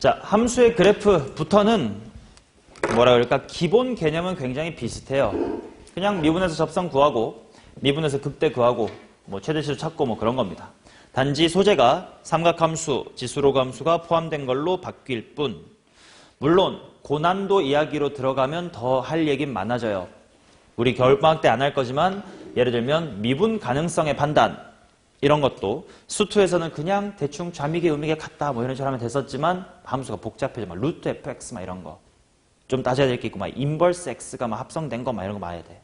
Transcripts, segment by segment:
자, 함수의 그래프부터는 뭐라 그럴까? 기본 개념은 굉장히 비슷해요. 그냥 미분에서 접선 구하고 미분에서 극대 구하고 뭐 최대치수 찾고 뭐 그런 겁니다. 단지 소재가 삼각함수, 지수로감수가 포함된 걸로 바뀔 뿐. 물론 고난도 이야기로 들어가면 더 할 얘기는 많아져요. 우리 겨울방학 때 안 할 거지만 예를 들면 미분 가능성의 판단 이런 것도 수투에서는 그냥 대충 좌미계 우미계 같다 뭐 이런 식으로 하면 됐었지만 함수가 복잡해져. 막 루트 fx 막 이런 거 좀 따져야 될 게 있고 막 인버스 x가 막 합성된 거 막 이런 거 봐야 돼.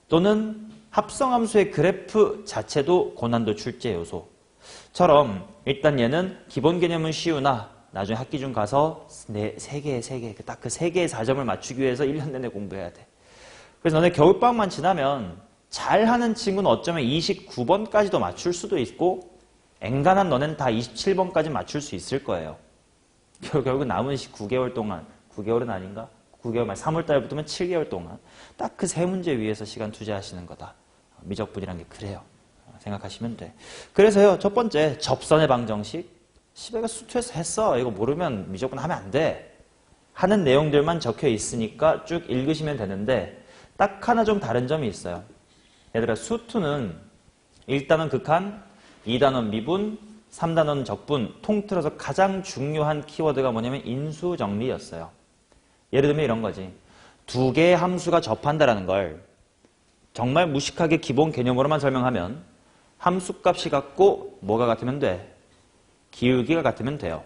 또는 합성함수의 그래프 자체도 고난도 출제 요소처럼 일단 얘는 기본 개념은 쉬우나 나중에 학기 중 가서 세 개, 딱 그 세 개의 4점을 맞추기 위해서 1년 내내 공부해야 돼. 그래서 너네 겨울방학만 지나면 잘하는 친구는 어쩌면 29번까지도 맞출 수도 있고 앵간한 너네는 다 27번까지 맞출 수 있을 거예요. 결국 남은 9개월 동안 9개월은 아닌가? 9개월 말 3월달에 붙으면 7개월 동안 딱 그 세 문제 위해서 시간 투자하시는 거다. 미적분이란 게 그래요. 생각하시면 돼. 그래서요. 첫 번째 접선의 방정식. 시베가 수투에서 했어. 이거 모르면 미적분 하면 안 돼. 하는 내용들만 적혀 있으니까 쭉 읽으시면 되는데 딱 하나 좀 다른 점이 있어요. 얘들아 수투는 1단원 극한, 2단원 미분, 3단원 적분 통틀어서 가장 중요한 키워드가 뭐냐면 인수정리였어요. 예를 들면 이런 거지. 두 개의 함수가 접한다라는 걸 정말 무식하게 기본 개념으로만 설명하면 함수값이 같고 뭐가 같으면 돼? 기울기가 같으면 돼요.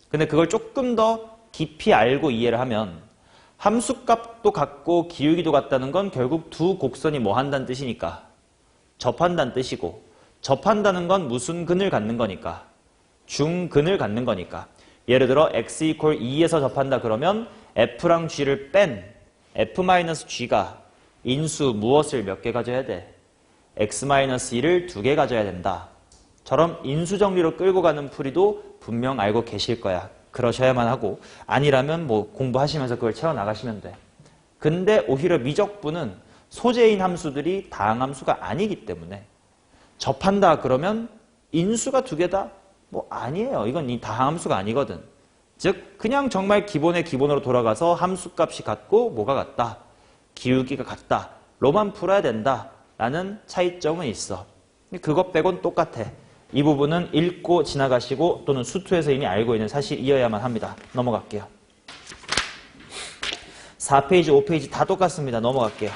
근데 그걸 조금 더 깊이 알고 이해를 하면 함수값도 같고 기울기도 같다는 건 결국 두 곡선이 뭐 한다는 뜻이니까 접한다는 뜻이고 접한다는 건 무슨 근을 갖는 거니까 중근을 갖는 거니까 예를 들어 x = 2에서 접한다 그러면 f랑 g를 뺀 f-g가 인수 무엇을 몇 개 가져야 돼? x-1을 2개 가져야 된다. 처럼 인수정리로 끌고 가는 풀이도 분명 알고 계실 거야. 그러셔야만 하고 아니라면 뭐 공부하시면서 그걸 채워나가시면 돼. 근데 오히려 미적분은 소재인 함수들이 다항함수가 아니기 때문에 접한다 그러면 인수가 2개다? 뭐 아니에요. 이건 이 다항함수가 아니거든. 즉 그냥 정말 기본의 기본으로 돌아가서 함수값이 같고 뭐가 같다? 기울기가 같다. 로만 풀어야 된다라는 차이점은 있어. 그것 빼곤 똑같아. 이 부분은 읽고 지나가시고 또는 수투에서 이미 알고 있는 사실이어야만 합니다. 넘어갈게요. 4페이지, 5페이지 다 똑같습니다. 넘어갈게요.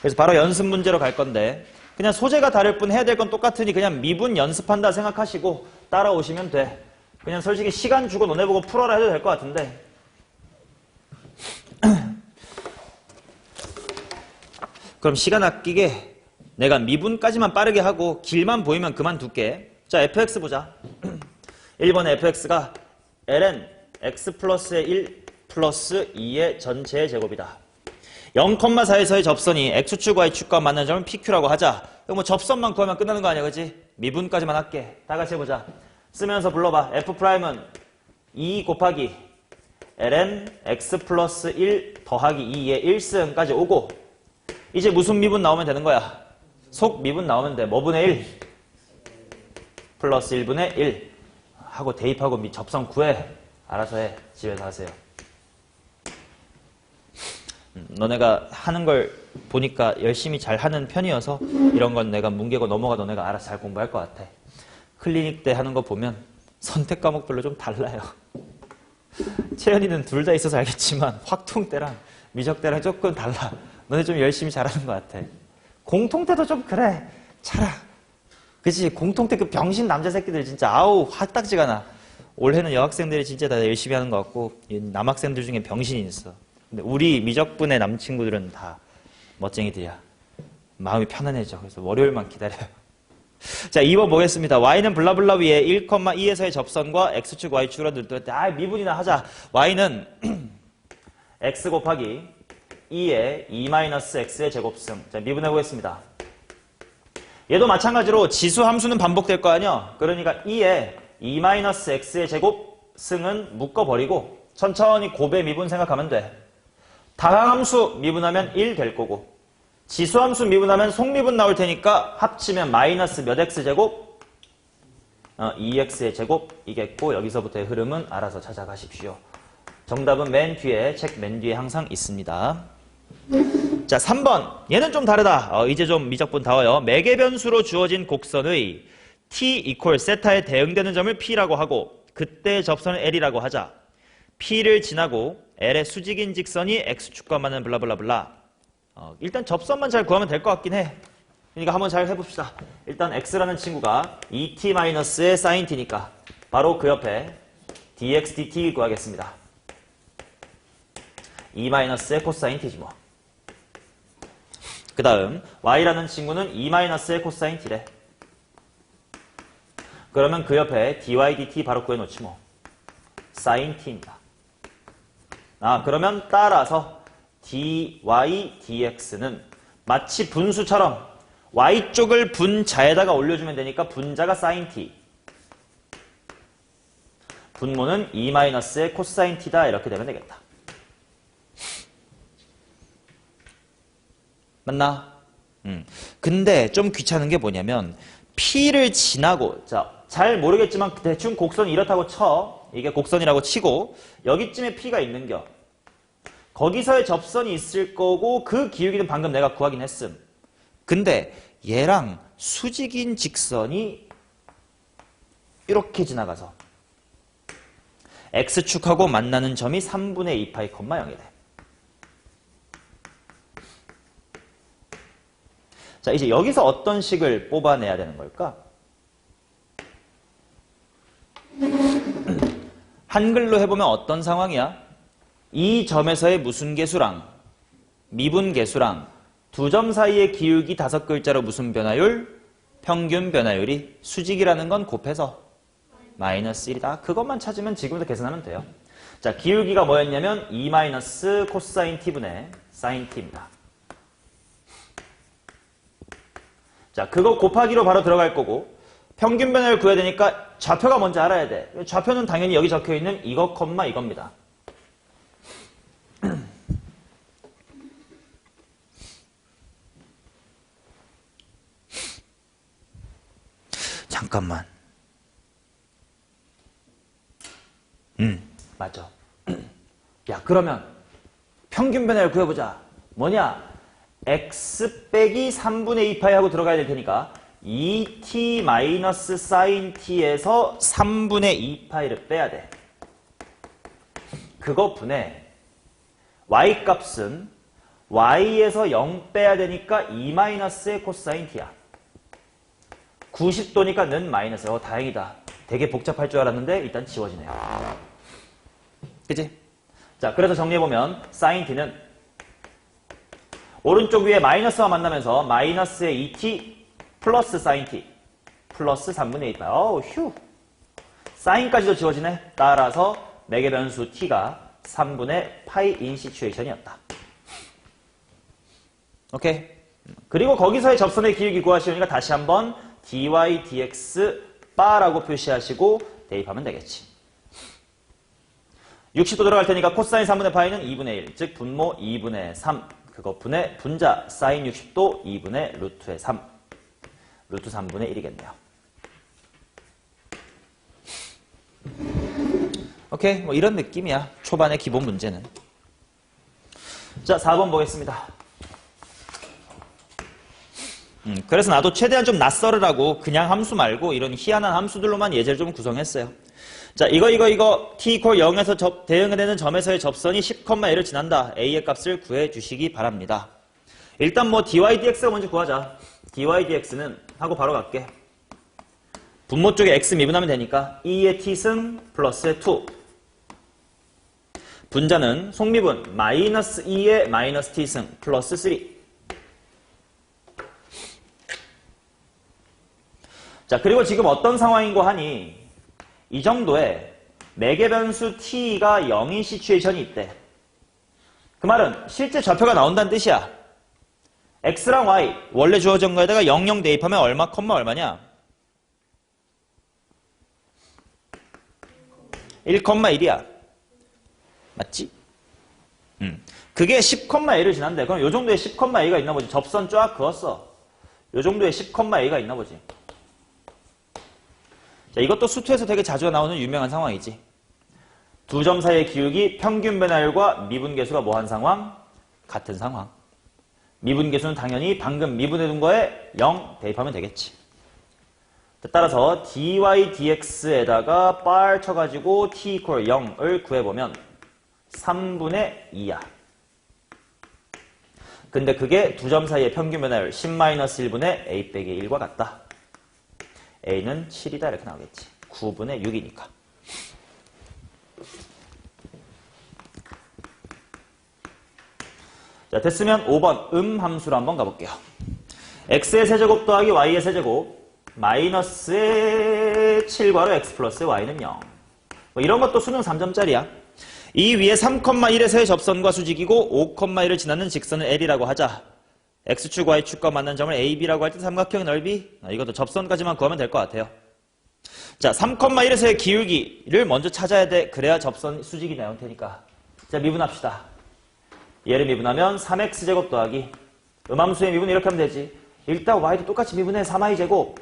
그래서 바로 연습 문제로 갈 건데 그냥 소재가 다를 뿐 해야 될 건 똑같으니 그냥 미분 연습한다 생각하시고 따라오시면 돼. 그냥 솔직히 시간 주고 너네 보고 풀어라 해도 될 것 같은데 그럼 시간 아끼게 내가 미분까지만 빠르게 하고 길만 보이면 그만둘게. 자, fx 보자. 1번에 fx가 ln x 플러스의 1 플러스 2의 전체의 제곱이다. 0,4에서의 접선이 x축, y축과 만나는 점을 pq라고 하자. 이거 뭐 접선만 구하면 끝나는 거 아니야, 그치? 미분까지만 할게. 다 같이 해보자. 쓰면서 불러봐. f'은 2 곱하기 ln x 플러스 1 더하기 2의 1승까지 오고 이제 무슨 미분 나오면 되는 거야? 속 미분 나오면 돼. 뭐분의 1? 플러스 1분의 1 하고 대입하고 접선 구해. 알아서 해. 집에서 하세요. 너네가 하는 걸 보니까 열심히 잘 하는 편이어서 이런 건 내가 뭉개고 넘어가도 너네가 알아서 잘 공부할 것 같아. 클리닉 때 하는 거 보면 선택 과목별로 좀 달라요. 채연이는 둘 다 있어서 알겠지만 확통 때랑 미적 때랑 조금 달라. 너네 좀 열심히 잘하는 것 같아. 공통태도 좀 그래. 차라. 그치? 공통태 그 병신 남자 새끼들 진짜 아우 화딱지가 나. 올해는 여학생들이 진짜 다 열심히 하는 것 같고 남학생들 중에 병신이 있어. 근데 우리 미적분의 남친구들은 다 멋쟁이들이야. 마음이 편안해져. 그래서 월요일만 기다려요. 자, 2번 보겠습니다. y는 블라블라 위에 1,2에서의 접선과 x축, y축으로 늘릴 때 미분이나 하자. y는 x 곱하기 2의 2-x의 제곱승. 자, 미분해 보겠습니다. 얘도 마찬가지로 지수 함수는 반복될 거 아니야. 그러니까 2의 2-x의 제곱승은 묶어버리고 천천히 곱의 미분 생각하면 돼. 다항함수 미분하면 1 될 거고 지수함수 미분하면 속미분 나올 테니까 합치면 마이너스 몇 x제곱? 2x의 제곱이겠고 여기서부터의 흐름은 알아서 찾아가십시오. 정답은 맨 뒤에, 책 맨 뒤에 항상 있습니다. 자, 3번. 얘는 좀 다르다. 이제 좀 미적분다워요. 매개 변수로 주어진 곡선의 t 이퀄 세타에 대응되는 점을 p라고 하고 그때 접선을 l이라고 하자. p를 지나고 l의 수직인 직선이 x축과 맞는 블라블라블라. 일단 접선만 잘 구하면 될 것 같긴 해. 그러니까 한번 잘 해봅시다. 일단 x라는 친구가 2t-의 sin t니까 바로 그 옆에 dx dt 구하겠습니다. 2-의 코사인 t지 뭐. 그 다음 y라는 친구는 2-의 코사인 t래. 그러면 그 옆에 dy dt 바로 구해놓지 뭐. sin t입니다. 그러면 따라서 dy dx는 마치 분수처럼 y쪽을 분자에다가 올려주면 되니까 분자가 sin t. 분모는 2-의 코사인 t다 이렇게 되면 되겠다. 맞나? 근데 좀 귀찮은 게 뭐냐면 P를 지나고 잘 모르겠지만 대충 곡선이 이렇다고 쳐. 이게 곡선이라고 치고 여기쯤에 P가 있는겨. 거기서의 접선이 있을 거고 그 기울기는 방금 내가 구하긴 했음. 근데 얘랑 수직인 직선이 이렇게 지나가서 X축하고 만나는 점이 3분의 2파이, 0이 돼. 자, 이제 여기서 어떤 식을 뽑아내야 되는 걸까? 한글로 해보면 어떤 상황이야? 이 점에서의 무슨 개수랑 미분 개수랑 두 점 사이의 기울기 5글자로 무슨 변화율? 평균 변화율이 수직이라는 건 곱해서 마이너스 1이다. 그것만 찾으면 지금부터 계산하면 돼요. 자, 기울기가 뭐였냐면 2 코사인 t분의 사인 t입니다. 자, 그거 곱하기로 바로 들어갈 거고 평균 변화를 구해야 되니까 좌표가 뭔지 알아야 돼. 좌표는 당연히 여기 적혀있는 이거, 이겁니다. 잠깐만. 맞아. 야, 그러면 평균 변화를 구해보자. 뭐냐? x 빼기 3분의 2파이 하고 들어가야 될 테니까 2t 마이너스 sin t에서 3분의 2파이를 빼야 돼. 그거 분해 y 값은 y에서 0 빼야 되니까 2-의 코사인 t야. 90도니까 는 마이너스. 다행이다. 되게 복잡할 줄 알았는데 일단 지워지네요. 그치? 자, 그래서 정리해보면 sin t는 오른쪽 위에 마이너스와 만나면서 마이너스의 2t 플러스 sin t 플러스 3분의 2파이. 휴. 사인까지도 지워지네. 따라서 매개 변수 t가 3분의 파이인 시츄에이션이었다. 오케이. 그리고 거기서의 접선의 기울기 구하시려니까 다시 한번 dy dx 바라고 표시하시고 대입하면 되겠지. 60도 들어갈 테니까 코사인 3분의 파이는 2분의 1, 즉 분모 2분의 3. 그거 분의 분자 사인 60도 2분의 루트의 3. 루트 3분의 1이겠네요. 오케이, 뭐 이런 느낌이야. 초반의 기본 문제는. 자, 4번 보겠습니다. 그래서 나도 최대한 좀 낯설으라고 그냥 함수 말고 이런 희한한 함수들로만 예제를 좀 구성했어요. 자, 이거 t 이퀄 0에서 대응되는 점에서의 접선이 10,1을 지난다. a의 값을 구해 주시기 바랍니다. 일단 뭐 dy dx가 먼저 구하자. dy dx는 하고 바로 갈게. 분모 쪽에 x 미분하면 되니까 2의 t승 플러스의 2. 분자는 속미분 마이너스 2의 마이너스 t승 플러스 3. 자, 그리고 지금 어떤 상황인고 하니 이 정도에 매개 변수 t가 0인 시츄에이션이 있대. 그 말은 실제 좌표가 나온다는 뜻이야. x랑 y 원래 주어진 거에다가 00 대입하면 얼마, 얼마냐? 1,1이야. 맞지? 그게 10,a를 지난대. 그럼 요 정도의 10,a가 있나 보지. 접선 쫙 그었어. 요 정도의 10,a가 있나 보지. 자, 이것도 수투에서 되게 자주 나오는 유명한 상황이지. 두 점 사이의 기울기 평균 변화율과 미분계수가 뭐한 상황? 같은 상황. 미분계수는 당연히 방금 미분해둔 거에 0 대입하면 되겠지. 따라서 dy dx에다가 bar 쳐가지고 t equal 0을 구해보면 3분의 2야. 근데 그게 두 점 사이의 평균 변화율 10-1분의 a 빼기 1과 같다. a는 7이다 이렇게 나오겠지. 9분의 6이니까. 자, 됐으면 5번 함수로 한번 가볼게요. x의 세제곱 더하기 y의 세제곱 마이너스의 7괄호 x 플러스 y는 0. 뭐 이런 것도 수능 3점짜리야. 이 위에 3,1에서의 접선과 수직이고 5,1을 지나는 직선을 L이라고 하자. x축, y축과 만난 점을 AB라고 할 때 삼각형 넓이. 이것도 접선까지만 구하면 될 것 같아요. 자, 3,1에서의 기울기를 먼저 찾아야 돼. 그래야 접선 수직이 나올 테니까. 자, 미분합시다. 얘를 미분하면 3x제곱 더하기 음함수의 미분 이렇게 하면 되지. 일단 y도 똑같이 미분해 3y제곱.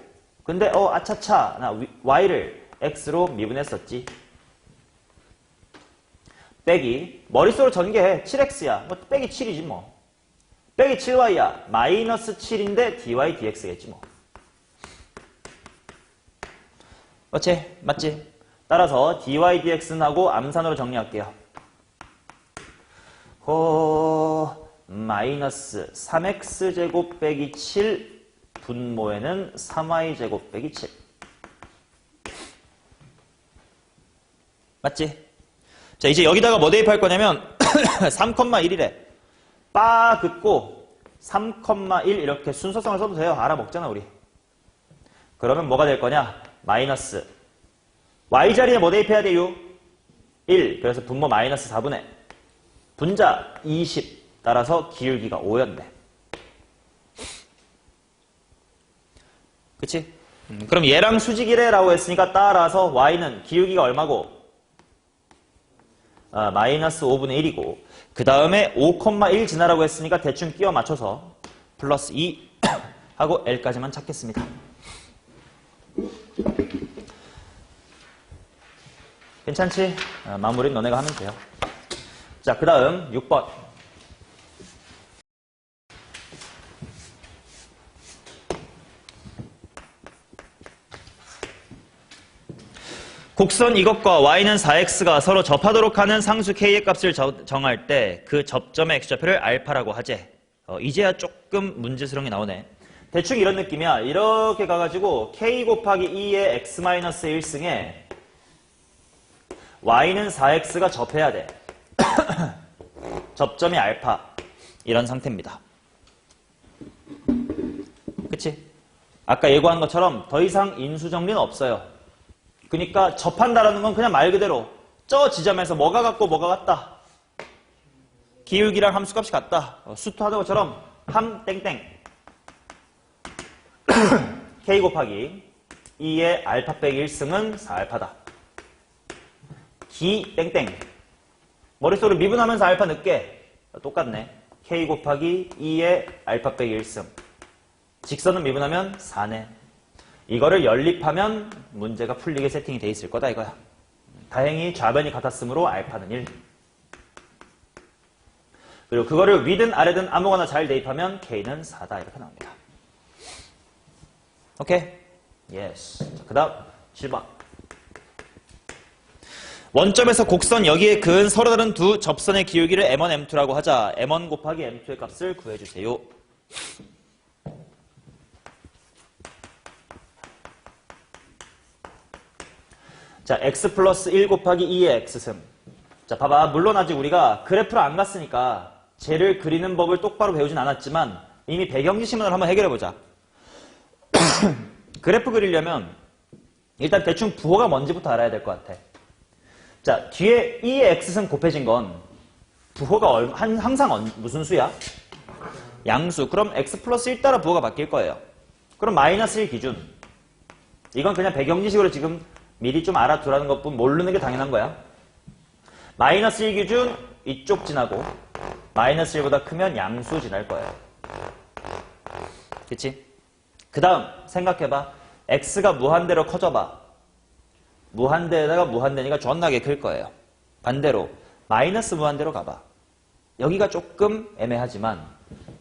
근데 아차차 나 y를 x로 미분했었지. 빼기 머릿속으로 전개해. 7x야. 뭐 빼기 7이지 뭐. 빼기 7y야. 마이너스 7인데 dy dx겠지 뭐. 그렇지? 맞지? 따라서 dy dx는 하고 암산으로 정리할게요. 마이너스 3x제곱 빼기 7 분모에는 3y제곱 빼기 7. 맞지? 자, 이제 여기다가 뭐 대입할 거냐면 3,1이래. 빠 긋고 3,1 이렇게 순서성을 써도 돼요. 알아먹잖아 우리. 그러면 뭐가 될 거냐? 마이너스 y자리에 뭐 대입해야 돼요? 1. 그래서 분모 마이너스 4분의 분자 20. 따라서 기울기가 5였네. 그치? 그럼 얘랑 수직이래라고 했으니까 따라서 y는 기울기가 얼마고? 마이너스 5분의 1이고 그 다음에 5,1 지나라고 했으니까 대충 끼워 맞춰서 플러스 2 하고 L까지만 찾겠습니다. 괜찮지? 마무리는 너네가 하면 돼요. 자, 그 다음 6번. 곡선 이것과 y는 4x가 서로 접하도록 하는 상수 k의 값을 정할 때 그 접점의 x좌표를 알파라고 하재. 이제야 조금 문제스러운 게 나오네. 대충 이런 느낌이야. 이렇게 가가지고 k 곱하기 2의 x-1승에 y는 4x가 접해야 돼. 접점이 알파. 이런 상태입니다. 그치? 아까 예고한 것처럼 더 이상 인수정리는 없어요. 그러니까 접한다라는 건 그냥 말 그대로 저 지점에서 뭐가 같고 뭐가 같다. 기울기랑 함수값이 같다. 수투하는 것처럼 함 땡땡 k 곱하기 2의 알파 빼기 1승은 4알파다. 기 땡땡 머릿속으로 미분하면서 알파 넣게. 똑같네. k 곱하기 2의 알파 빼기 1승. 직선은 미분하면 4네. 이거를 연립하면 문제가 풀리게 세팅이 돼 있을 거다 이거야. 다행히 좌변이 같았으므로 알파는 1. 그리고 그거를 위든 아래든 아무거나 잘 대입하면 k는 4다 이렇게 나옵니다. 오케이? 예스. 자, 그 다음 7번. 원점에서 곡선 여기에 그은 서로 다른 두 접선의 기울기를 m1, m2라고 하자. m1 곱하기 m2의 값을 구해주세요. 자, x 플러스 1 곱하기 2의 x승. 자, 봐봐. 물론 아직 우리가 그래프를 안 갔으니까 쟤를 그리는 법을 똑바로 배우진 않았지만 이미 배경지 시문을 한번 해결해보자. 그래프 그리려면 일단 대충 부호가 뭔지부터 알아야 될 것 같아. 자, 뒤에 2의 x승 곱해진 건 부호가 항상 무슨 수야? 양수. 그럼 x 플러스 1 따라 부호가 바뀔 거예요. 그럼 마이너스 1 기준. 이건 그냥 배경지식으로 지금 미리 좀 알아두라는 것뿐 모르는 게 당연한 거야. 마이너스 1 기준 이쪽 지나고 마이너스 1보다 크면 양수 지날 거예요. 그치? 그 다음 생각해봐. x가 무한대로 커져봐. 무한대에다가 무한대니까 존나게 클 거예요. 반대로 마이너스 무한대로 가봐. 여기가 조금 애매하지만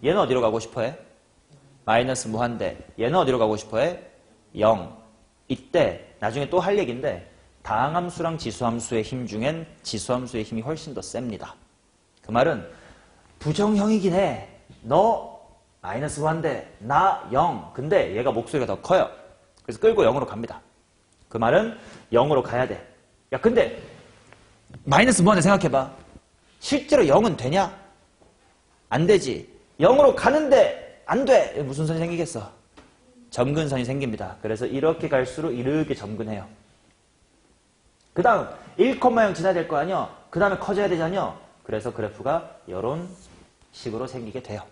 얘는 어디로 가고 싶어해? 마이너스 무한대. 얘는 어디로 가고 싶어해? 0. 이때 나중에 또 할 얘기인데 다항함수랑 지수함수의 힘 중엔 지수함수의 힘이 훨씬 더 셉니다. 그 말은 부정형이긴 해. 너 마이너스 무한대, 나 0. 근데 얘가 목소리가 더 커요. 그래서 끌고 0으로 갑니다. 그 말은 0으로 가야 돼. 야 근데 마이너스 무한대 생각해봐. 실제로 0은 되냐? 안 되지. 0으로 가는데 안 돼. 무슨 선이 생기겠어? 점근선이 생깁니다. 그래서 이렇게 갈수록 이렇게 점근해요. 그 다음 1,0 지나야 될 거 아니야? 그 다음에 커져야 되잖아요. 그래서 그래프가 이런 식으로 생기게 돼요.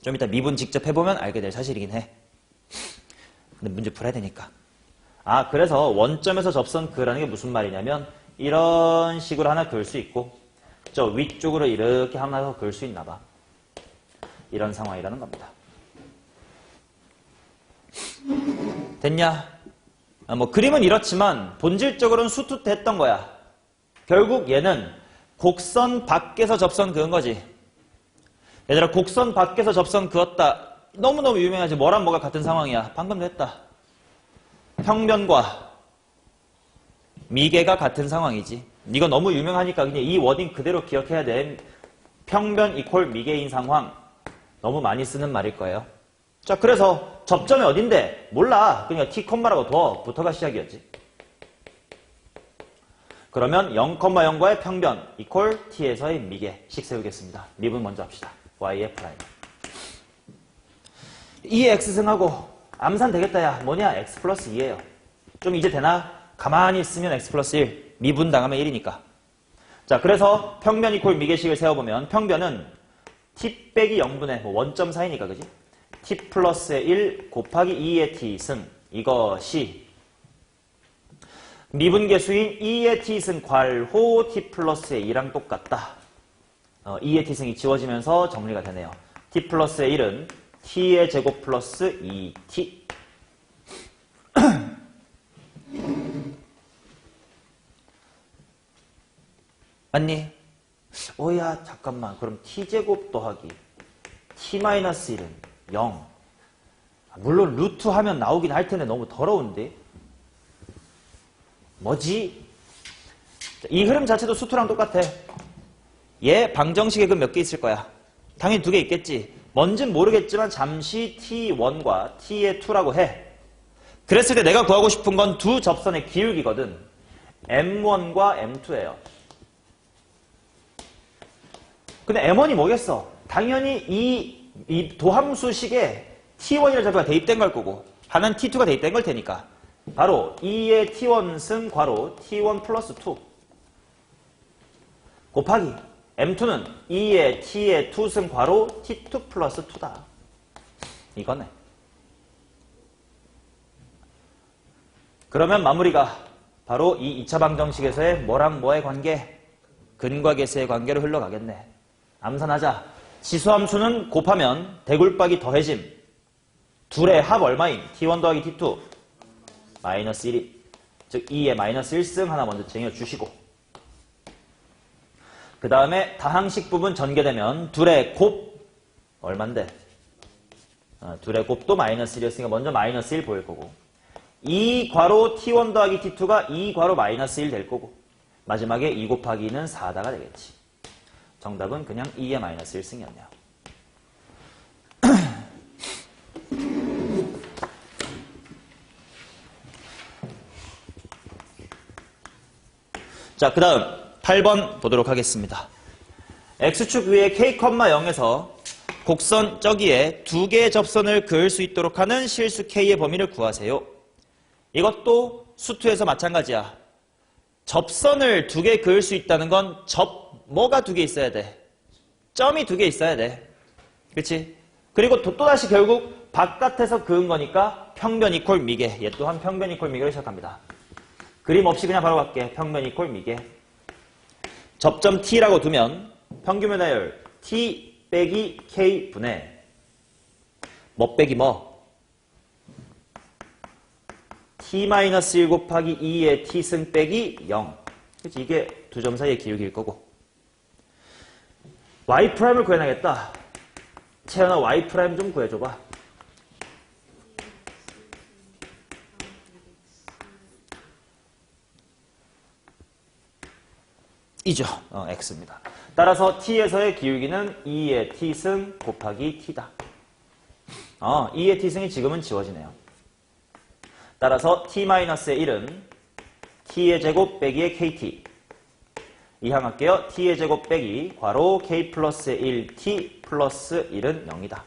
좀 이따 미분 직접 해보면 알게 될 사실이긴 해. 근데 문제 풀어야 되니까. 아, 그래서 원점에서 접선 그라는 게 무슨 말이냐면 이런 식으로 하나 그을 수 있고 저 위쪽으로 이렇게 하나 더 그을 수 있나 봐. 이런 상황이라는 겁니다. 됐냐? 뭐 그림은 이렇지만 본질적으로는 수투했던 거야. 결국 얘는 곡선 밖에서 접선 그은 거지. 얘들아 곡선 밖에서 접선 그었다. 너무너무 유명하지. 뭐랑 뭐가 같은 상황이야. 방금도 했다. 평변과 미계가 같은 상황이지. 이거 너무 유명하니까 그냥 이 워딩 그대로 기억해야 돼. 평변 이퀄 미계인 상황. 너무 많이 쓰는 말일 거예요. 자, 그래서 접점이 어딘데? 몰라. 그러니까 t, 라고 둬.부터가 시작이었지. 그러면 0,0과의 평변 이퀄 t에서의 미계식 세우겠습니다. 미분 먼저 합시다. y의 프라임. 2의 x승하고 암산 되겠다. 야 뭐냐? x 플러스 2예요. 좀 이제 되나? 가만히 있으면 x 플러스 1. 미분 당하면 1이니까. 자, 그래서 평변 이퀄 미계식을 세워보면 평변은 t 빼기 0분의 원점 사이니까 그지? t 플러스의 1 곱하기 2의 t승. 이것이 미분계수인 2의 t승 괄호 t 플러스의 2랑 똑같다. 2의 t승이 지워지면서 정리가 되네요. t 플러스의 1은 t의 제곱 플러스 2t. 맞니? 오야 잠깐만. 그럼 t제곱 더하기 t-1은 0. 물론 루트 하면 나오긴 할 텐데 너무 더러운데. 뭐지? 이 흐름 자체도 수투랑 똑같아. 얘 방정식의 그 몇 개 있을 거야. 당연히 2개 있겠지. 뭔진 모르겠지만 잠시 t1과 t의 2라고 해. 그랬을 때 내가 구하고 싶은 건 두 접선의 기울기거든. m1과 m2예요. 근데 m1이 뭐겠어? 당연히 이 도함수식에 t1이라는 좌표가 대입된 걸 거고 하나는 t2가 대입된 걸 테니까 바로 2의 t1 승 괄호 t1 플러스 2 곱하기 m2는 2의 t의 2 승 괄호 t2 플러스 2다. 이거네. 그러면 마무리가 바로 이 2차 방정식에서의 뭐랑 뭐의 관계? 근과 계수의 관계로 흘러가겠네. 암산하자. 지수함수는 곱하면 대굴박이 더해짐. 둘의 합 얼마인? t1 더하기 t2 마이너스 1이. 즉 2의 마이너스 1승 하나 먼저 쟁여주시고 그 다음에 다항식 부분 전개되면 둘의 곱 얼만데? 둘의 곱도 마이너스 1이었으니까 먼저 마이너스 1 보일 거고 2 괄호 t1 더하기 t2가 2 괄호 마이너스 1 될 거고 마지막에 2 곱하기 2는 4다가 되겠지. 정답은 그냥 2의 마이너스 1승이었네요. 자, 그 다음 8번 보도록 하겠습니다. X축 위에 K,0에서 곡선 저기에 2개의 접선을 그을 수 있도록 하는 실수 K의 범위를 구하세요. 이것도 수투에서 마찬가지야. 접선을 2개 그을 수 있다는 건 뭐가 2개 있어야 돼? 점이 2개 있어야 돼. 그치? 그리고 또다시 결국 바깥에서 그은 거니까 평변 이퀄 미계. 얘 또한 평변 이퀄 미계를 시작합니다. 그림 없이 그냥 바로 갈게. 평변 이퀄 미계. 접점 T라고 두면 평균 변화율 T 빼기 K분의 뭐 빼기 뭐? t-1 곱하기 2의 t승 빼기 0. 그치? 이게 두 점 사이의 기울기일 거고. y'을 구해놔야겠다. 채연아 y' 좀 구해줘봐. 이죠. x입니다. 따라서 t에서의 기울기는 2의 t승 곱하기 t다. 2의 t승이 지금은 지워지네요. 따라서 t-의 1은 t의 제곱 빼기의 kt. 이항할게요. t의 제곱 빼기 괄호 k 플러스 1 t 플러스 1은 0이다.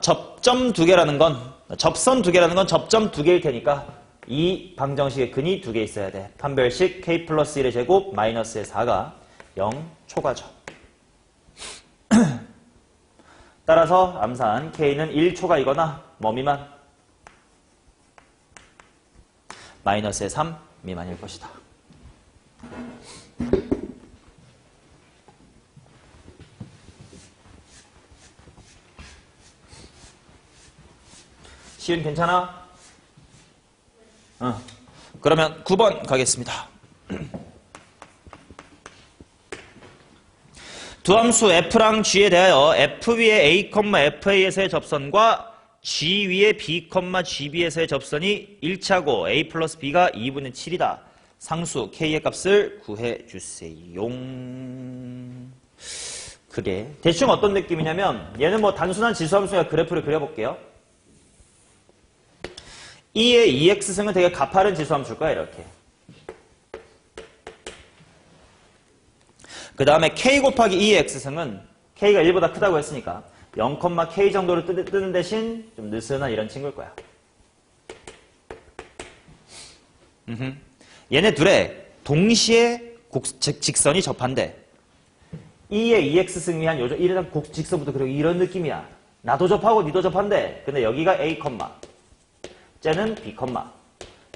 접점 두 개라는 건 접선 두 개라는 건 접점 두 개일 테니까 이 방정식의 근이 두 개 있어야 돼. 판별식 k 플러스 1의 제곱 마이너스의 4가 0 초과죠. 따라서 암산 k는 1초과이거나 뭐 미만? 마이너스의 3 미만일 것이다. 시은 괜찮아? 그러면 9번 가겠습니다. 두함수 f랑 g에 대하여 f 위에 a, fa에서의 접선과 g 위에 b, gb에서의 접선이 1차고 a 플러스 b가 2분의 7이다. 상수 k의 값을 구해주세요. 그래. 대충 어떤 느낌이냐면 얘는 뭐 단순한 지수함수니까 그래프를 그려볼게요. 2의 2x승은 되게 가파른 지수함수일 거야. 이렇게. 그 다음에 k 곱하기 2의 x승은 k가 1보다 크다고 했으니까 0,k 정도를 뜨는 대신 좀 느슨한 이런 친구일 거야. 얘네 둘의 동시에 직선이 접한대. 2의 2x승이 한 요즘 이런 직선부터 그리고 이런 느낌이야. 나도 접하고 니도 접한대. 근데 여기가 a, 쟤는 b,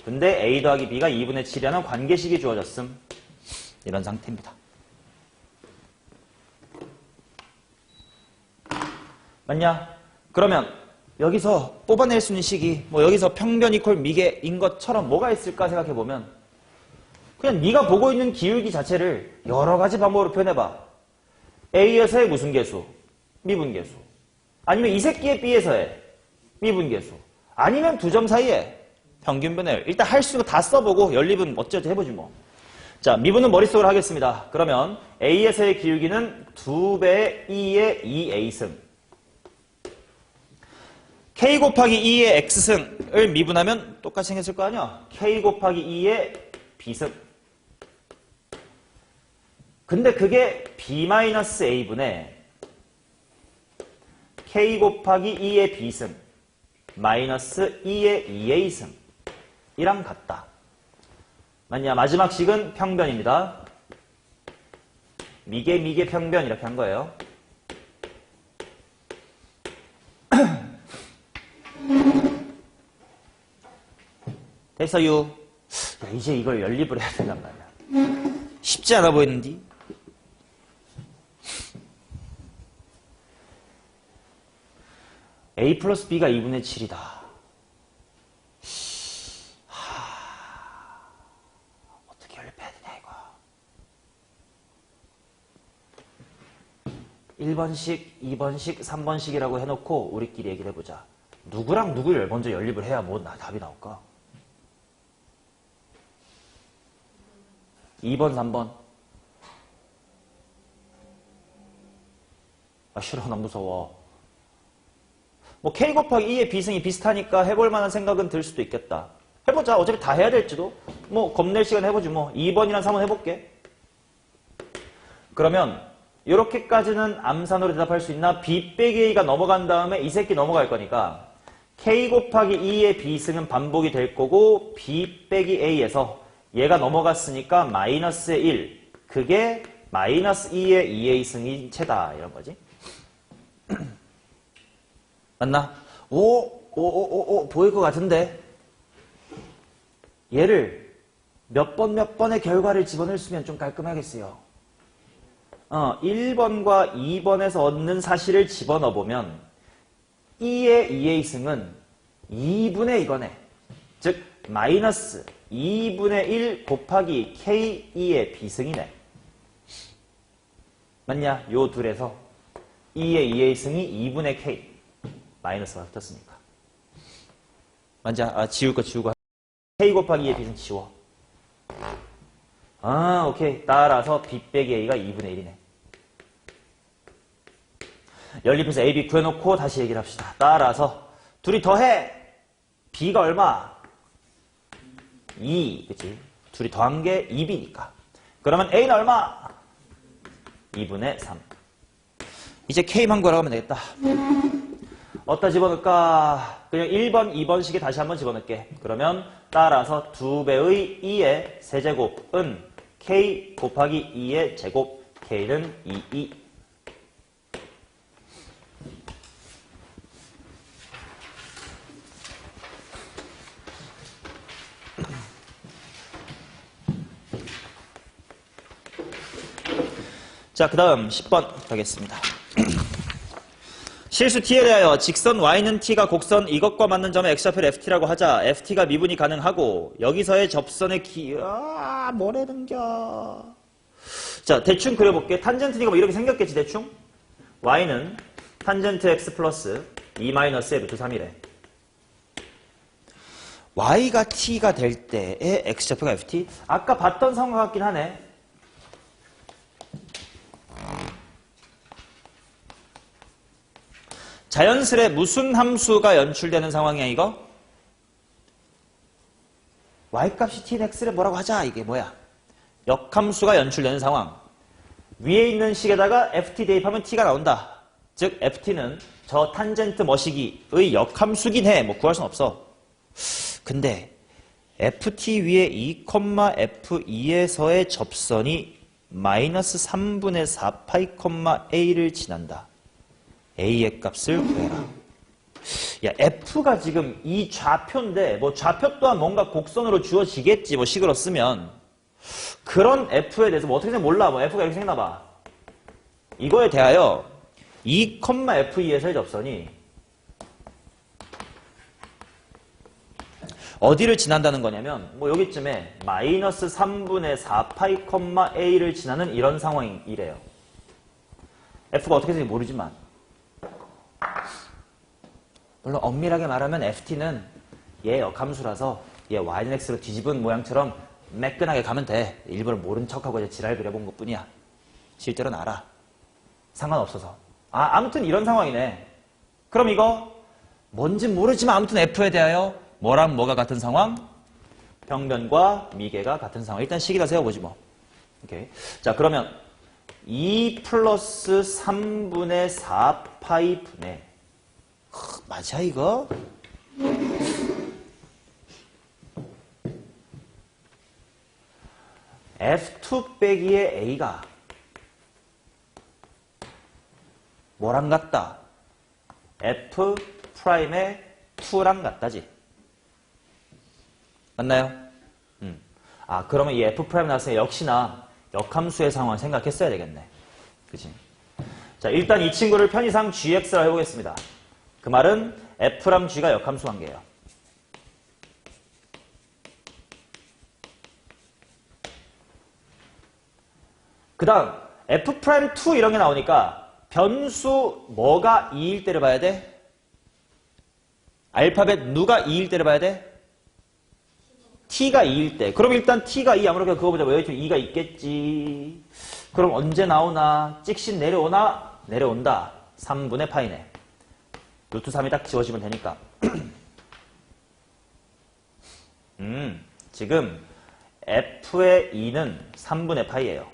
근데 a 더하기 b가 2분의 7이라는 관계식이 주어졌음. 이런 상태입니다. 맞냐? 그러면 여기서 뽑아낼 수 있는 식이 뭐 여기서 평변 이퀄 미개인 것처럼 뭐가 있을까 생각해보면 그냥 네가 보고 있는 기울기 자체를 여러 가지 방법으로 표현해봐. A에서의 무슨 계수? 미분계수. 아니면 이 새끼의 B에서의 미분계수. 아니면 두 점 사이에 평균변을 일단 할 수 있는 거 다 써보고 연립은 어쩌지 해보지 뭐. 자, 미분은 머릿속으로 하겠습니다. 그러면 A에서의 기울기는 2배의 2의 2A승. K 곱하기 2의 X승을 미분하면 똑같이 생겼을 거 아니야? K 곱하기 2의 B승. 근데 그게 B-A분의 K 곱하기 2의 B승 마이너스 2의 2A승 이랑 같다. 맞냐? 마지막 식은 평변입니다. 미개 평변 이렇게 한 거예요. 됐어요. 이제 이걸 연립을 해야 된단 말이야. 쉽지 않아 보이는데? a 플러스 b가 2분의 7이다. 어떻게 연립해야 되냐 이거. 1번식, 2번식, 3번식이라고 해놓고 우리끼리 얘기를 해보자. 누구랑 누구를 먼저 연립을 해야 뭐 답이 나올까? 2번, 3번. 아 싫어, 난 무서워. 뭐 K 곱하기 2의 B승이 비슷하니까 해볼 만한 생각은 들 수도 있겠다. 해보자. 어차피 다 해야 될지도. 뭐 겁낼 시간 해보지 뭐. 2번이랑 3번 해볼게. 그러면 이렇게까지는 암산으로 대답할 수 있나? B 빼기 A가 넘어간 다음에 이 새끼 넘어갈 거니까 K 곱하기 2의 B승은 반복이 될 거고 B 빼기 A에서 얘가 넘어갔으니까 마이너스의 1. 그게 마이너스 2의 2A승인 채다. 이런 거지. 맞나? 보일 것 같은데 얘를 몇 번의 결과를 집어넣을 수 있으면 좀 깔끔하겠어요. 1번과 2번에서 얻는 사실을 집어넣어보면 2의 2A승은 2분의 이거네. 즉 마이너스 2분의 1 곱하기 K2의 비승이네. 맞냐? 요 둘에서 2의 2의 승이 2분의 K. 마이너스가 붙었으니까. 맞아? 지울 거 지우고. K 곱하기 2의 비승 지워. 오케이. 따라서 B 빼기 A가 2분의 1이네. 연립해서 A, B 구해놓고 다시 얘기를 합시다. 따라서 둘이 더해. B가 얼마? 2. 그치? 둘이 더한 게 2B니까. 그러면 A는 얼마? 2분의 3. 이제 K만 구하라고 하면 되겠다. 어디다 집어넣을까? 그냥 1번, 2번식에 다시 한번 집어넣을게. 그러면 따라서 2배의 2의 세제곱은 K 곱하기 2의 제곱. K는 2. 자, 그 다음 10번 가겠습니다. 실수 t에 대하여 직선 y는 t가 곡선 이것과 맞는 점의 x좌표를 ft라고 하자. ft가 미분이 가능하고 여기서의 접선의 뭐래는겨. 자, 대충 그려볼게. 탄젠트니까 뭐 이렇게 생겼겠지 대충. y는 탄젠트 x 플러스 2 마이너스의 루트 3이래. y가 t가 될 때의 x좌표가 ft? 아까 봤던 상황 같긴 하네. 자연스레 무슨 함수가 연출되는 상황이야 이거? y값이 t인 x를 뭐라고 하자. 이게 뭐야? 역함수가 연출되는 상황. 위에 있는 식에다가 ft 대입하면 t가 나온다. 즉 ft는 저 탄젠트 머시기의 역함수긴 해. 뭐 구할 순 없어. 근데 ft 위에 2,f2에서의 접선이 마이너스 3분의 4파이, a를 지난다. a의 값을 구해라. 야, f가 지금 이 좌표인데 뭐 좌표 또한 뭔가 곡선으로 주어지겠지. 뭐 식으로 쓰면 그런 f에 대해서 뭐 어떻게 생각 몰라. 뭐 f가 이렇게 생각나봐. 이거에 대하여 2,f2에서의 접선이 어디를 지난다는 거냐면 뭐 여기쯤에 마이너스 3분의 4파이, a를 지나는 이런 상황이래요. f가 어떻게 되는지 모르지만 물론 엄밀하게 말하면 ft는 얘 역함수라서 얘 y는 x로 뒤집은 모양처럼 매끈하게 가면 돼. 일부러 모른 척하고 이제 지랄 그려본 것 뿐이야. 실제로는 알아. 상관없어서. 아무튼 이런 상황이네. 그럼 이거 뭔진 모르지만 아무튼 f에 대하여 뭐랑 뭐가 같은 상황? 평면과 미계가 같은 상황. 일단 식이다 세워보지 뭐. 오케이. 자, 그러면 2 플러스 3분의 4파이 분의 맞아 이거? F2 빼기의 A가 뭐랑 같다? F 프라임의 2랑 같다지. 맞나요? 그러면 이 F 프라임 나왔으니 역시나 역함수의 상황 생각했어야 되겠네. 그치? 자, 일단 이 친구를 편의상 gx라 해보겠습니다. 그 말은 f랑 g가 역함수 관계예요. 그 다음 f'2 이런 게 나오니까 변수 뭐가 2일 때를 봐야 돼? 알파벳 누가 2일 때를 봐야 돼? t가 2일 때. 그럼 일단 t가 2 아무렇게나 그거 보자. 여기 2가 있겠지. 그럼 언제 나오나? 찍신 내려오나? 내려온다. 3분의 파이네. 루트 3이 딱 지워지면 되니까. 지금 f의 2는 3분의 파이예요.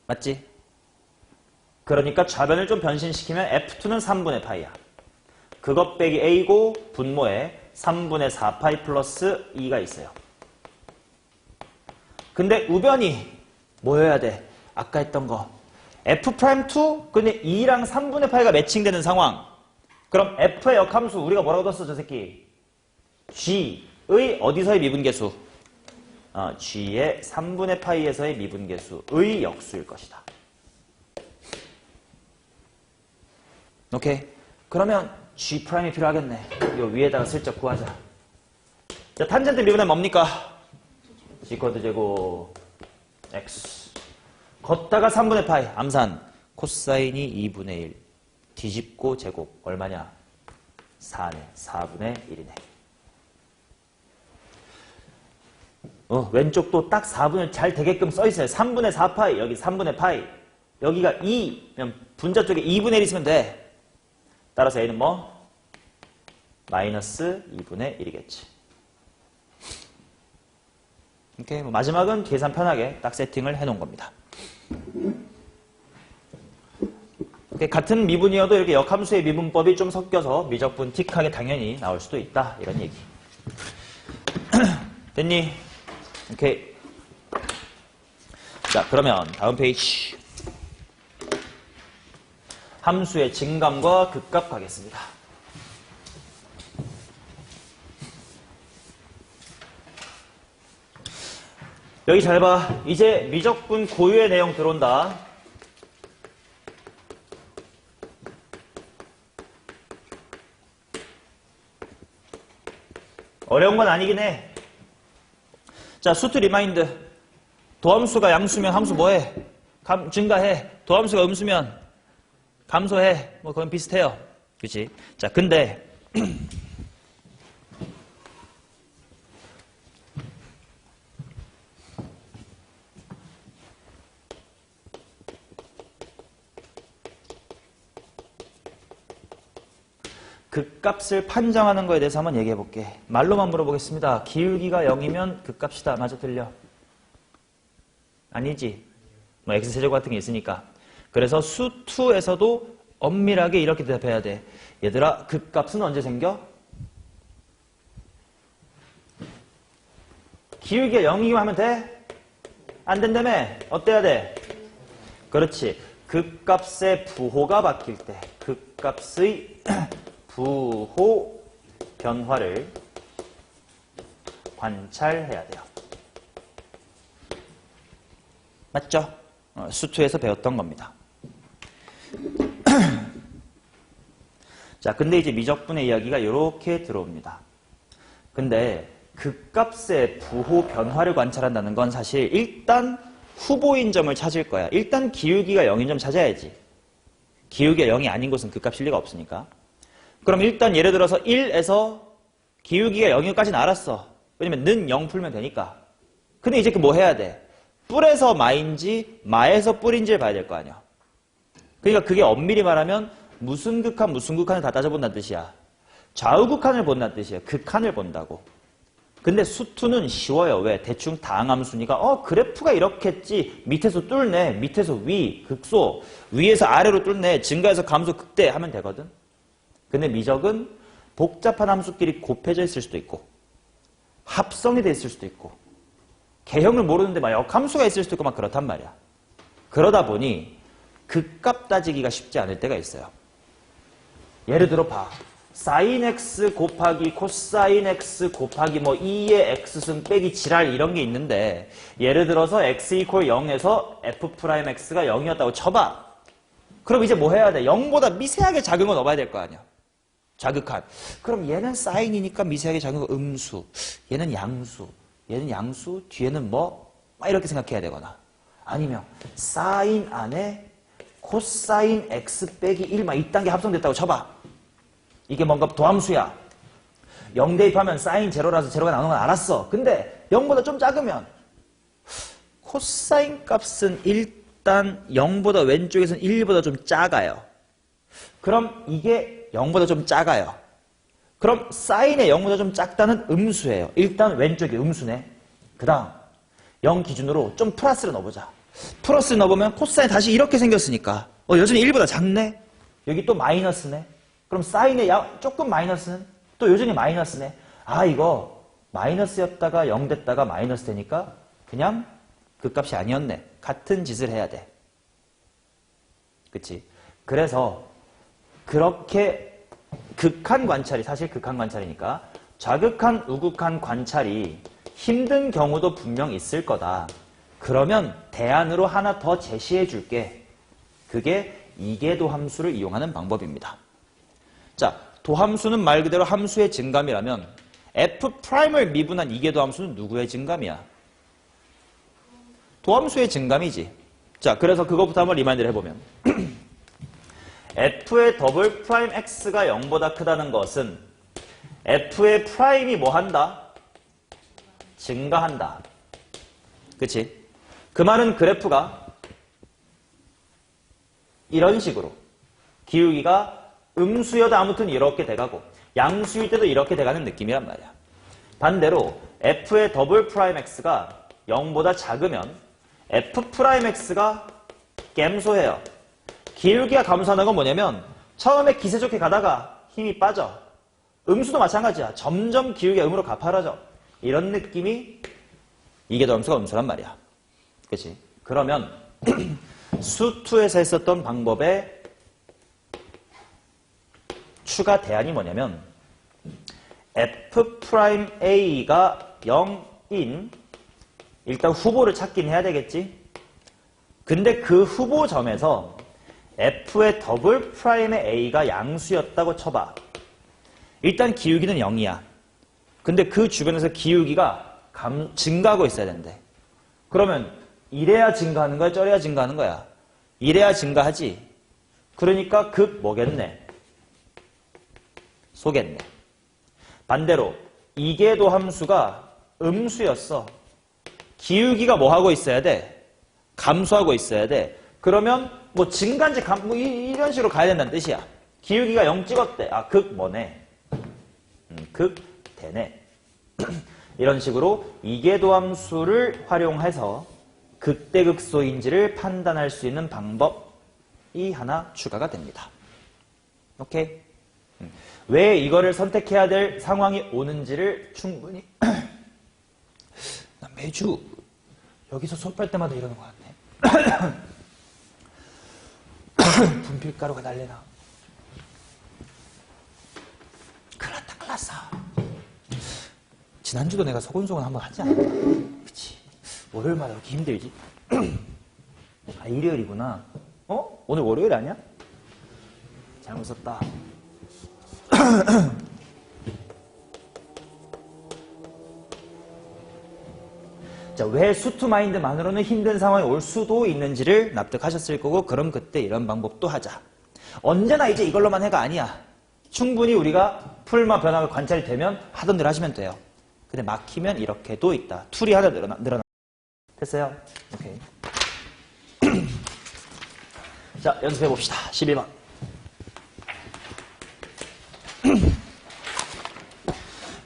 맞지? 그러니까 좌변을 좀 변신시키면 f2는 3분의 파이야. 그것 빼기 a고 분모에 3분의 4파이 플러스 2가 있어요. 근데 우변이 뭐여야 돼? 아까 했던 거. f'2? 근데 2랑 3분의 파이가 매칭되는 상황. 그럼 f의 역함수 우리가 뭐라고 뒀어 저 새끼? g의 어디서의 미분계수? g의 3분의 파이에서의 미분계수의 역수일 것이다. 오케이? 그러면 G'이 필요하겠네. 요 위에다가 슬쩍 구하자. 자, 탄젠트 미분은 뭡니까? G코드 제곱 X. 걷다가 3분의 파이. 암산. 코사인이 2분의 1. 뒤집고 제곱. 얼마냐? 4네. 4분의 1이네. 왼쪽도 딱 4분의 잘 되게끔 써있어요. 3분의 4파이. 여기 3분의 파이. 여기가 2면 분자 쪽에 2분의 1 있으면 돼. 따라서 A는 뭐? 마이너스 2분의 1이겠지. 오케이. 뭐 마지막은 계산 편하게 딱 세팅을 해놓은 겁니다. 같은 미분이어도 이렇게 역함수의 미분법이 좀 섞여서 미적분 틱하게 당연히 나올 수도 있다. 이런 얘기. 됐니? 오케이. 자, 그러면 다음 페이지. 함수의 증감과 극값 가겠습니다. 여기 잘 봐. 이제 미적분 고유의 내용 들어온다. 어려운 건 아니긴 해. 자, 수트 리마인드. 도함수가 양수면 함수 뭐해? 증가해. 도함수가 음수면 감소해. 뭐 그건 비슷해요. 그치? 자, 근데 극값을 판정하는 거에 대해서 한번 얘기해 볼게. 말로만 물어보겠습니다. 기울기가 0이면 극값이다. 맞아, 틀려? 아니지. 뭐 x세제곱 같은 게 있으니까. 그래서 수2에서도 엄밀하게 이렇게 대답해야 돼. 얘들아, 극값은 언제 생겨? 기울기가 0이기만 하면 돼? 안 된다며? 어때야 돼? 그렇지. 극값의 부호가 바뀔 때 극값의 부호 변화를 관찰해야 돼요. 맞죠? 수2에서 배웠던 겁니다. 자, 근데 이제 미적분의 이야기가 이렇게 들어옵니다. 근데 극값의 부호 변화를 관찰한다는 건 사실 일단 후보인 점을 찾을 거야. 일단 기울기가 0인 점 찾아야지. 기울기가 0이 아닌 곳은 극값일 리가 없으니까. 그럼 일단 예를 들어서 1에서 기울기가 0까지는 알았어. 왜냐면 는 0 풀면 되니까. 근데 이제 그 뭐 해야 돼? 뿔에서 마인지 마에서 뿔인지를 봐야 될 거 아니야. 그러니까 그게 엄밀히 말하면 무슨 극한을 다 따져본다는 뜻이야. 좌우극한을 본다는 뜻이야. 극한을 본다고. 근데 수2는 쉬워요. 왜? 대충 다항함수니까 그래프가 이렇겠지. 밑에서 뚫네. 밑에서 위, 극소. 위에서 아래로 뚫네. 증가해서 감소, 극대 하면 되거든. 근데 미적은 복잡한 함수끼리 곱해져 있을 수도 있고 합성이 돼 있을 수도 있고 개형을 모르는데 막 역함수가 있을 수도 있고 막 그렇단 말이야. 그러다 보니 극값 따지기가 쉽지 않을 때가 있어요. 예를 들어 봐. sin x 곱하기 코사인 x 곱하기 뭐 2의 x승 빼기 지랄 이런 게 있는데 예를 들어서 x 이퀄 0에서 f'x가 0이었다고 쳐봐. 그럼 이제 뭐 해야 돼? 0보다 미세하게 작은 거 넣어봐야 될 거 아니야. 자극한. 그럼 얘는 사인이니까 미세하게 작은 거 음수. 얘는 양수. 얘는 양수. 뒤에는 뭐? 막 이렇게 생각해야 되거나. 아니면 사인 안에 코사인 x 빼기 1 막 이딴 게 합성됐다고 쳐봐. 이게 뭔가 도함수야. 0 대입하면 사인 제로라서 제로가 나오는 건 알았어. 근데 0보다 좀 작으면 코사인 값은 일단 0보다 왼쪽에서는 1보다 좀 작아요. 그럼 이게 0보다 좀 작아요. 그럼 사인의 0보다 좀 작다는 음수예요. 일단 왼쪽이 음수네. 그 다음 0 기준으로 좀 플러스를 넣어보자. 플러스를 넣어보면 코사인 다시 이렇게 생겼으니까 여전히 1보다 작네. 여기 또 마이너스네. 그럼 사인의 조금 마이너스는 또 여전히 마이너스네. 아, 이거 마이너스였다가 0 됐다가 마이너스 되니까 그냥 극값이 아니었네. 같은 짓을 해야 돼. 그치? 그래서 그렇게 극한 관찰이 사실 극한 관찰이니까 좌극한, 우극한 관찰이 힘든 경우도 분명 있을 거다. 그러면 대안으로 하나 더 제시해 줄게. 그게 이계도 함수를 이용하는 방법입니다. 자, 도함수는 말 그대로 함수의 증감이라면 F'을 미분한 이계도함수는 누구의 증감이야? 도함수의 증감이지. 자, 그래서 그것부터 한번 리마인드를 해보면 F의 더블 프라임 X가 0보다 크다는 것은 F의 프라임이 뭐 한다? 증가한다. 그치? 그 말은 그래프가 이런 식으로 기울기가 음수여도 아무튼 이렇게 돼가고 양수일 때도 이렇게 돼가는 느낌이란 말이야. 반대로 F의 더블 프라임 X가 0보다 작으면 F 프라임 X가 갬소해요. 기울기가 감소하는 건 뭐냐면 처음에 기세 좋게 가다가 힘이 빠져. 음수도 마찬가지야. 점점 기울기가 음으로 가파라져. 이런 느낌이 이계도함수가 음수란 말이야. 그치? 그러면 수2에서 했었던 방법의 추가 대안이 뭐냐면 F'A가 0인 일단 후보를 찾긴 해야 되겠지? 근데 그 후보점에서 F의 더블 프라임의 A가 양수였다고 쳐봐. 일단 기울기는 0이야. 근데 그 주변에서 기울기가 증가하고 있어야 된대. 그러면 이래야 증가하는 거야? 저래야 증가하는 거야? 이래야 증가하지. 그러니까 극 뭐겠네? 소겠네. 반대로 이계도 함수가 음수였어. 기울기가 뭐 하고 있어야 돼? 감소하고 있어야 돼. 그러면 뭐 증가인지 뭐 이런 식으로 가야 된다는 뜻이야. 기울기가 0 찍었대. 아, 극 뭐네? 극 대네. 이런 식으로 이계도 함수를 활용해서 극대극소인지를 판단할 수 있는 방법이 하나 추가가 됩니다. 오케이? 왜 이거를 선택해야 될 상황이 오는지를 충분히 나 매주 여기서 수업 할 때마다 이러는 것 같네. 분필가루가 날래나. 큰일 났다, 큰일 났어. 지난주도 내가 소곤소곤 한번 하지 않았나? 그치. 월요일마다 이렇게 힘들지? 아, 일요일이구나. 어? 오늘 월요일 아니야? 잘못 썼다. 자, 왜 수투마인드만으로는 힘든 상황이 올 수도 있는지를 납득하셨을 거고, 그럼 그때 이런 방법도 하자. 언제나 이제 이걸로만 해가 아니야. 충분히 우리가 풀마 변화가 관찰이 되면 하던 대로 하시면 돼요. 근데 막히면 이렇게도 있다. 툴이 하나 늘어나. 됐어요? 오케이. 자, 연습해 봅시다. 11번.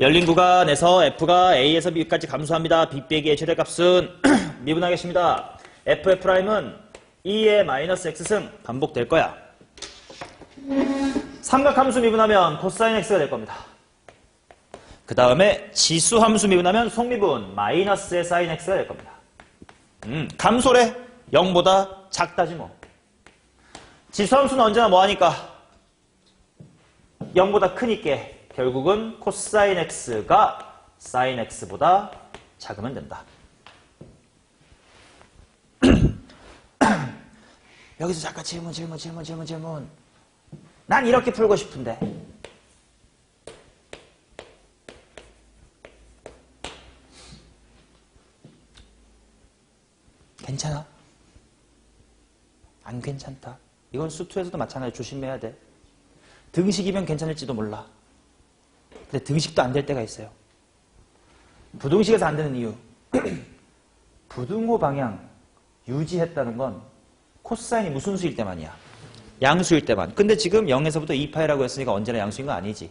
열린 구간에서 F가 A에서 B까지 감소합니다. B 빼기의 최대값은 미분하겠습니다. F의 프라임은 2의 마이너스 X승 반복될 거야. 삼각함수 미분하면 코사인 X가 될 겁니다. 그 다음에 지수함수 미분하면 속미분 마이너스의 사인 X가 될 겁니다. 감소래 0보다 작다지 뭐. 지수함수는 언제나 뭐하니까 0보다 크니까 결국은 코사인 X가 사인 X보다 작으면 된다. 여기서 잠깐 질문. 난 이렇게 풀고 싶은데. 괜찮아? 안 괜찮다. 이건 수투에서도 마찬가지로 조심해야 돼. 등식이면 괜찮을지도 몰라. 근데 등식도 안 될 때가 있어요. 부등식에서 안 되는 이유. 부등호 방향 유지했다는 건 코사인이 무슨 수일 때만이야? 양수일 때만. 근데 지금 0에서부터 2파이라고 했으니까 언제나 양수인 건 아니지.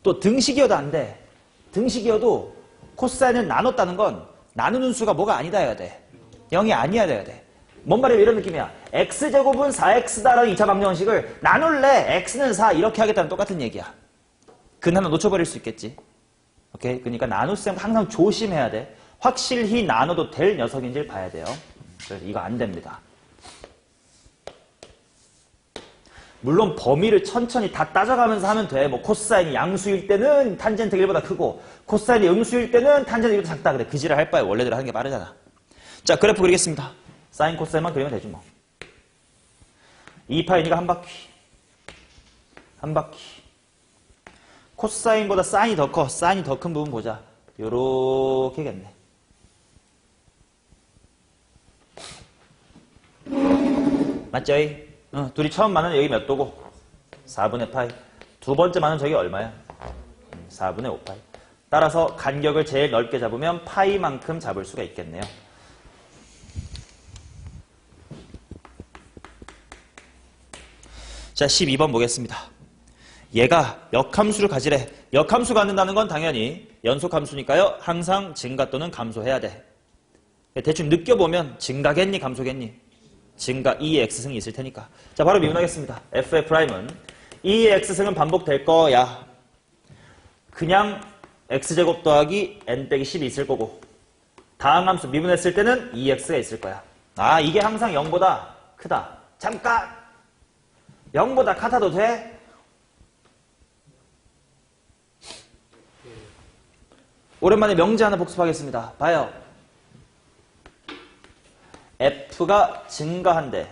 또 등식이어도 안 돼. 등식이어도 코사인을 나눴다는 건 나누는 수가 뭐가 아니다 해야 돼. 0이 아니어야 돼야 돼. 뭔 말이야? 이런 느낌이야. x제곱은 4x다라는 2차 방정식을 나눌래. x는 4 이렇게 하겠다는 똑같은 얘기야. 근 하나 놓쳐버릴 수 있겠지. 오케이? 그러니까 나눗셈 항상 조심해야 돼. 확실히 나눠도 될 녀석인지를 봐야 돼요. 그래서 이거 안 됩니다. 물론 범위를 천천히 다 따져가면서 하면 돼. 뭐 코사인이 양수일 때는 탄젠트 1보다 크고 코사인이 음수일 때는 탄젠트 1보다 작다. 그래. 그지를 할 바에 원래대로 하는 게 빠르잖아. 자, 그래프 그리겠습니다. 사인 코사인만 그리면 되지 뭐. 2파이니까 한 바퀴. 한 바퀴. 코사인보다 사인이 더 커. 사인이 더 큰 부분 보자. 요렇게겠네. 맞죠? 둘이 처음 만나는 여기 몇 도고? 4분의 파이. 두 번째 만나는 저기 얼마야? 4분의 5파이. 따라서 간격을 제일 넓게 잡으면 파이만큼 잡을 수가 있겠네요. 자, 12번 보겠습니다. 얘가 역함수를 가지래. 역함수 갖는다는 건 당연히 연속함수니까요. 항상 증가 또는 감소해야 돼. 대충 느껴보면 증가겠니 감소겠니? 증가 2의 x승이 있을 테니까. 자, 바로 미분하겠습니다. f의 프라임은 2의 x승은 반복될 거야. 그냥 x제곱 더하기 n 빼기 10이 있을 거고 다항함수 미분했을 때는 2x가 있을 거야. 아, 이게 항상 0보다 크다. 잠깐! 0보다 같아도 돼? 오랜만에 명제 하나 복습하겠습니다. 봐요. f가 증가한대.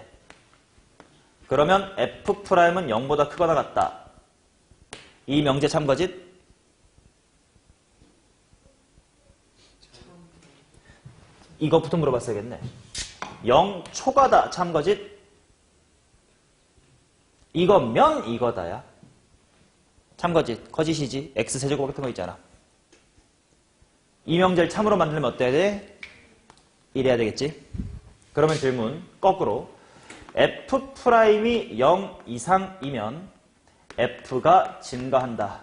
그러면 f'은 0보다 크거나 같다. 이 명제 참거짓? 이거부터 물어봤어야겠네. 0 초과다 참거짓? 이거면 이거다야. 참거짓, 거짓이지. x세제곱 같은 거 있잖아. 이 명제를 참으로 만들면 어때야 돼? 이래야 되겠지? 그러면 질문 거꾸로 f'이 0 이상이면 f가 증가한다.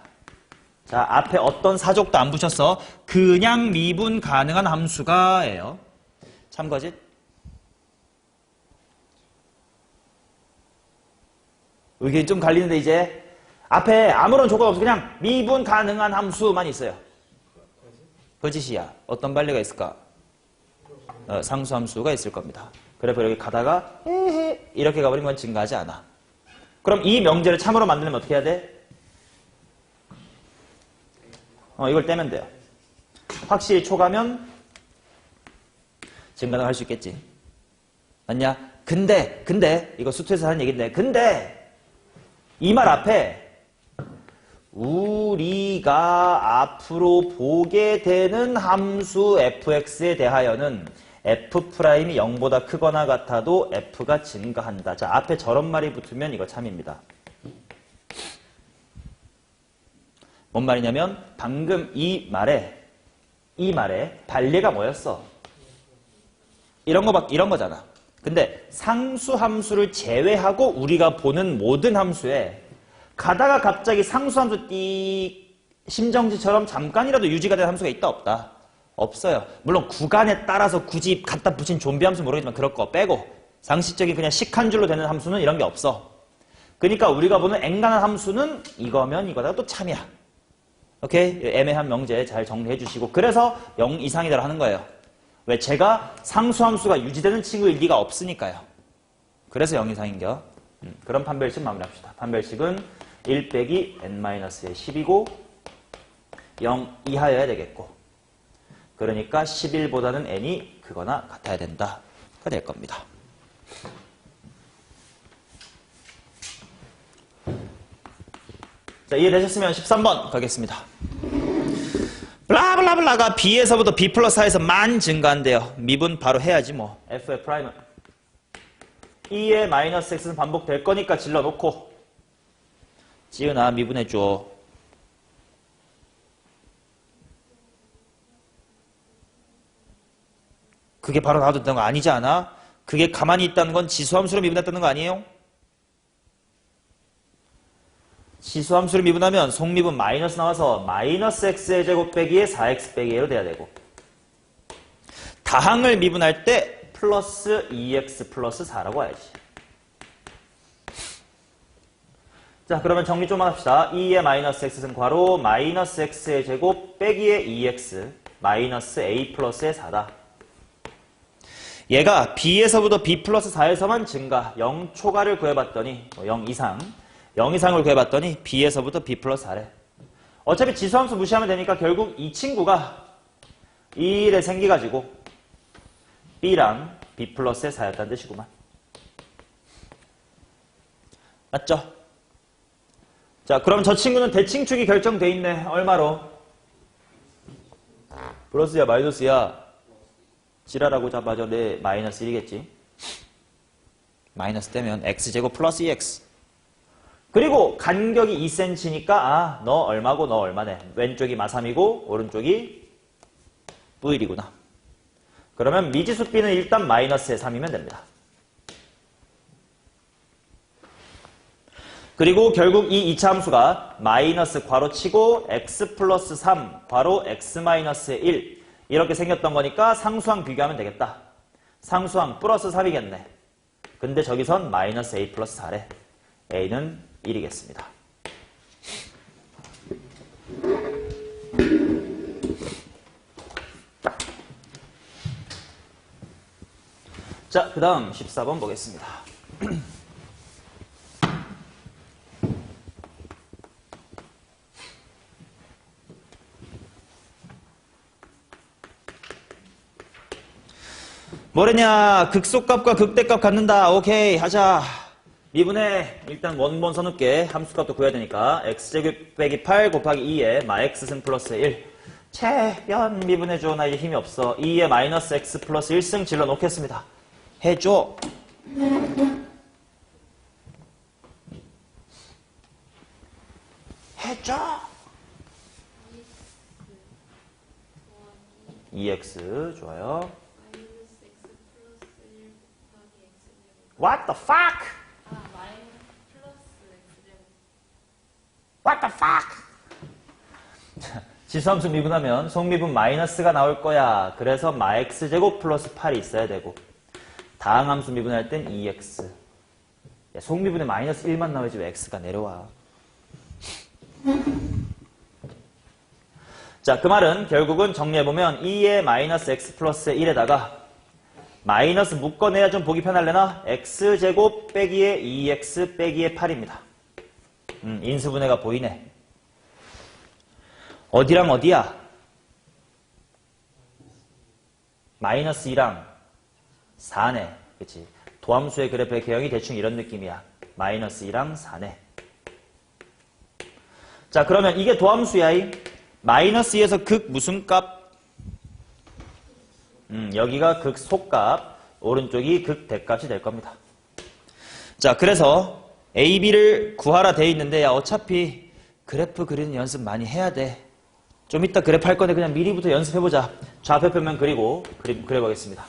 자, 앞에 어떤 사족도 안 붙였어. 그냥 미분 가능한 함수가 예요. 참거짓? 의견이 좀 갈리는데 이제 앞에 아무런 조건 없어. 그냥 미분 가능한 함수만 있어요. 거짓이야. 어떤 반례가 있을까? 상수함수가 있을 겁니다. 그래서 이렇게 가다가 이렇게 가버리면 건 증가하지 않아. 그럼 이 명제를 참으로 만들면 어떻게 해야 돼? 이걸 떼면 돼요. 확실히 초가면 증가는 할 수 있겠지. 맞냐? 근데 이거 수투에서 하는 얘기인데 근데 이 말 앞에 우리가 앞으로 보게 되는 함수 fx에 대하여는 f'이 0보다 크거나 같아도 f가 증가한다. 자, 앞에 저런 말이 붙으면 이거 참입니다. 뭔 말이냐면 방금 이 말에 반례가 뭐였어? 이런 거잖아. 근데 상수함수를 제외하고 우리가 보는 모든 함수에 가다가 갑자기 상수함수 심정지처럼 잠깐이라도 유지가 된 함수가 있다 없다? 없어요. 물론 구간에 따라서 굳이 갖다 붙인 좀비 함수 모르겠지만 그럴 거 빼고 상식적인 그냥 식 한 줄로 되는 함수는 이런 게 없어. 그러니까 우리가 보는 앵간한 함수는 이거면 이거다가 또 참이야. 오케이? 애매한 명제 잘 정리해 주시고 그래서 0 이상이다 하는 거예요. 왜? 제가 상수함수가 유지되는 친구일 리가 없으니까요. 그래서 0 이상인겨. 그럼 판별식 마무리합시다. 판별식은 1 빼기 n-의 10이고 0 이하여야 되겠고 그러니까 11보다는 n이 크거나 같아야 된다. 가 될 겁니다. 자, 이해되셨으면 13번 가겠습니다. 블라블라블라가 b에서부터 b 플러스 4에서 만 증가한대요. 미분 바로 해야지 뭐. f의 프라임은 2의 마이너스 x는 반복될 거니까 질러놓고 지은아 미분해줘. 그게 바로 나와도 되는 거 아니지 않아? 그게 가만히 있다는 건 지수함수로 미분했다는 거 아니에요? 지수함수를 미분하면 속미분 마이너스 나와서 마이너스 x의 제곱 빼기에 4x 빼기 1로 돼야 되고 다항을 미분할 때 플러스 2x 플러스 4라고 해야지. 자, 그러면 정리 좀만 합시다. 2의 마이너스 x는 괄호 마이너스 x의 제곱 빼기에 2x 마이너스 a 플러스의 4다. 얘가 b에서부터 b 플러스 4에서만 증가 0 초과를 구해봤더니 0 이상을 구해봤더니 b에서부터 b 플러스 4래. 어차피 지수함수 무시하면 되니까 결국 이 친구가 1에 생겨가지고 b랑 b 플러스의 4였다는 뜻이구만. 맞죠? 자, 그럼 저 친구는 대칭축이 결정돼 있네. 얼마로? 플러스야, 마이너스야? 지랄하고 잡아줘. 네, 마이너스 1이겠지. 마이너스 떼면 x제곱 플러스 2x. 그리고 간격이 2cm니까 아, 너 얼마고 너 얼마네. 왼쪽이 마3이고 오른쪽이 v1이구나. 그러면 미지수 b는 일단 마이너스의 3이면 됩니다. 그리고 결국 이 2차 함수가 마이너스 괄호치고 x 플러스 3 괄호 x 마이너스의 1 이렇게 생겼던 거니까 상수항 비교하면 되겠다. 상수항 플러스 3이겠네. 근데 저기선 마이너스 a 플러스 4래. a는 1이겠습니다. 자, 그 다음 14번 보겠습니다. 뭐랬냐? 극소값과 극대값 갖는다. 오케이, 하자. 미분에 일단 원본 써놓을게. 함수값도 구해야 되니까 x제곱 빼기 8 곱하기 2에 마 x승 플러스 1. 채연 미분해줘. 나 이제 힘이 없어. 2에 마이너스 x 플러스 1승 질러 놓겠습니다. 해줘. 해줘. 2x 좋아요. What the fuck? What the fuck? 지수함수 미분하면 속미분 마이너스가 나올 거야. 그래서 마 x제곱 플러스 8이 있어야 되고 다항함수 미분할 땐 2x. 야, 속미분에 마이너스 1만 나오지 왜 x가 내려와. 자, 그 말은 결국은 정리해보면 2의 마이너스 x 플러스 1에다가 마이너스 묶어내야 좀 보기 편할래나? x제곱 빼기에 2x 빼기에 8입니다. 인수분해가 보이네. 어디랑 어디야? 마이너스 2랑 4네. 그치? 도함수의 그래프의 개형이 대충 이런 느낌이야. 마이너스 2랑 4네. 자, 그러면 이게 도함수야. 마이너스 2에서 극 무슨 값? 여기가 극 소값, 오른쪽이 극 대값이 될 겁니다. 자, 그래서 A, B를 구하라 돼 있는데 야, 어차피 그래프 그리는 연습 많이 해야 돼. 좀 이따 그래프 할 건데 그냥 미리부터 연습해보자. 좌표표면 그리고 그려보겠습니다.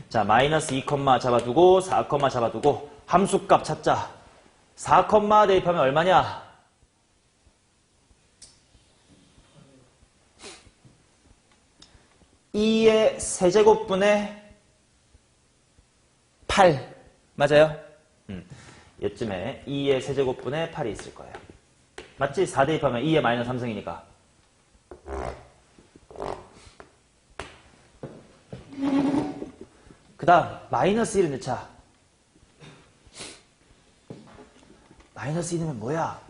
자, 마이너스 2, 잡아두고 4, 잡아두고 함수값 찾자. 4, 대입하면 얼마냐? 2의 세제곱분의 8 맞아요? 이쯤에 2의 세제곱분의 8이 있을 거예요. 맞지? 4 대입하면 2의 마이너스 3승이니까. 그 다음 마이너스 1을 넣자. 마이너스 2 넣으면 뭐야?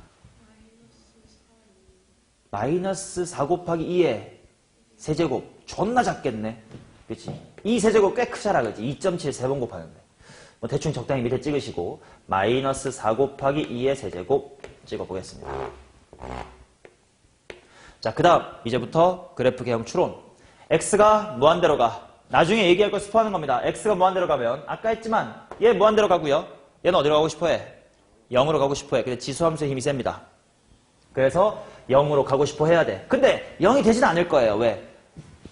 마이너스 4 곱하기 2의 세제곱. 존나 작겠네. 그치? 이 세제곱 꽤 크잖아. 그치? 2.7 세 번 곱하는데. 뭐 대충 적당히 밑에 찍으시고 마이너스 4 곱하기 2의 세제곱 찍어보겠습니다. 자, 그 다음 이제부터 그래프 개형 추론. x가 무한대로 가. 나중에 얘기할 걸 스포하는 겁니다. x가 무한대로 가면 아까 했지만 얘 무한대로 가고요. 얘는 어디로 가고 싶어해? 0으로 가고 싶어해. 근데 지수함수의 힘이 셉니다. 그래서 0으로 가고 싶어 해야 돼. 근데 0이 되진 않을 거예요. 왜?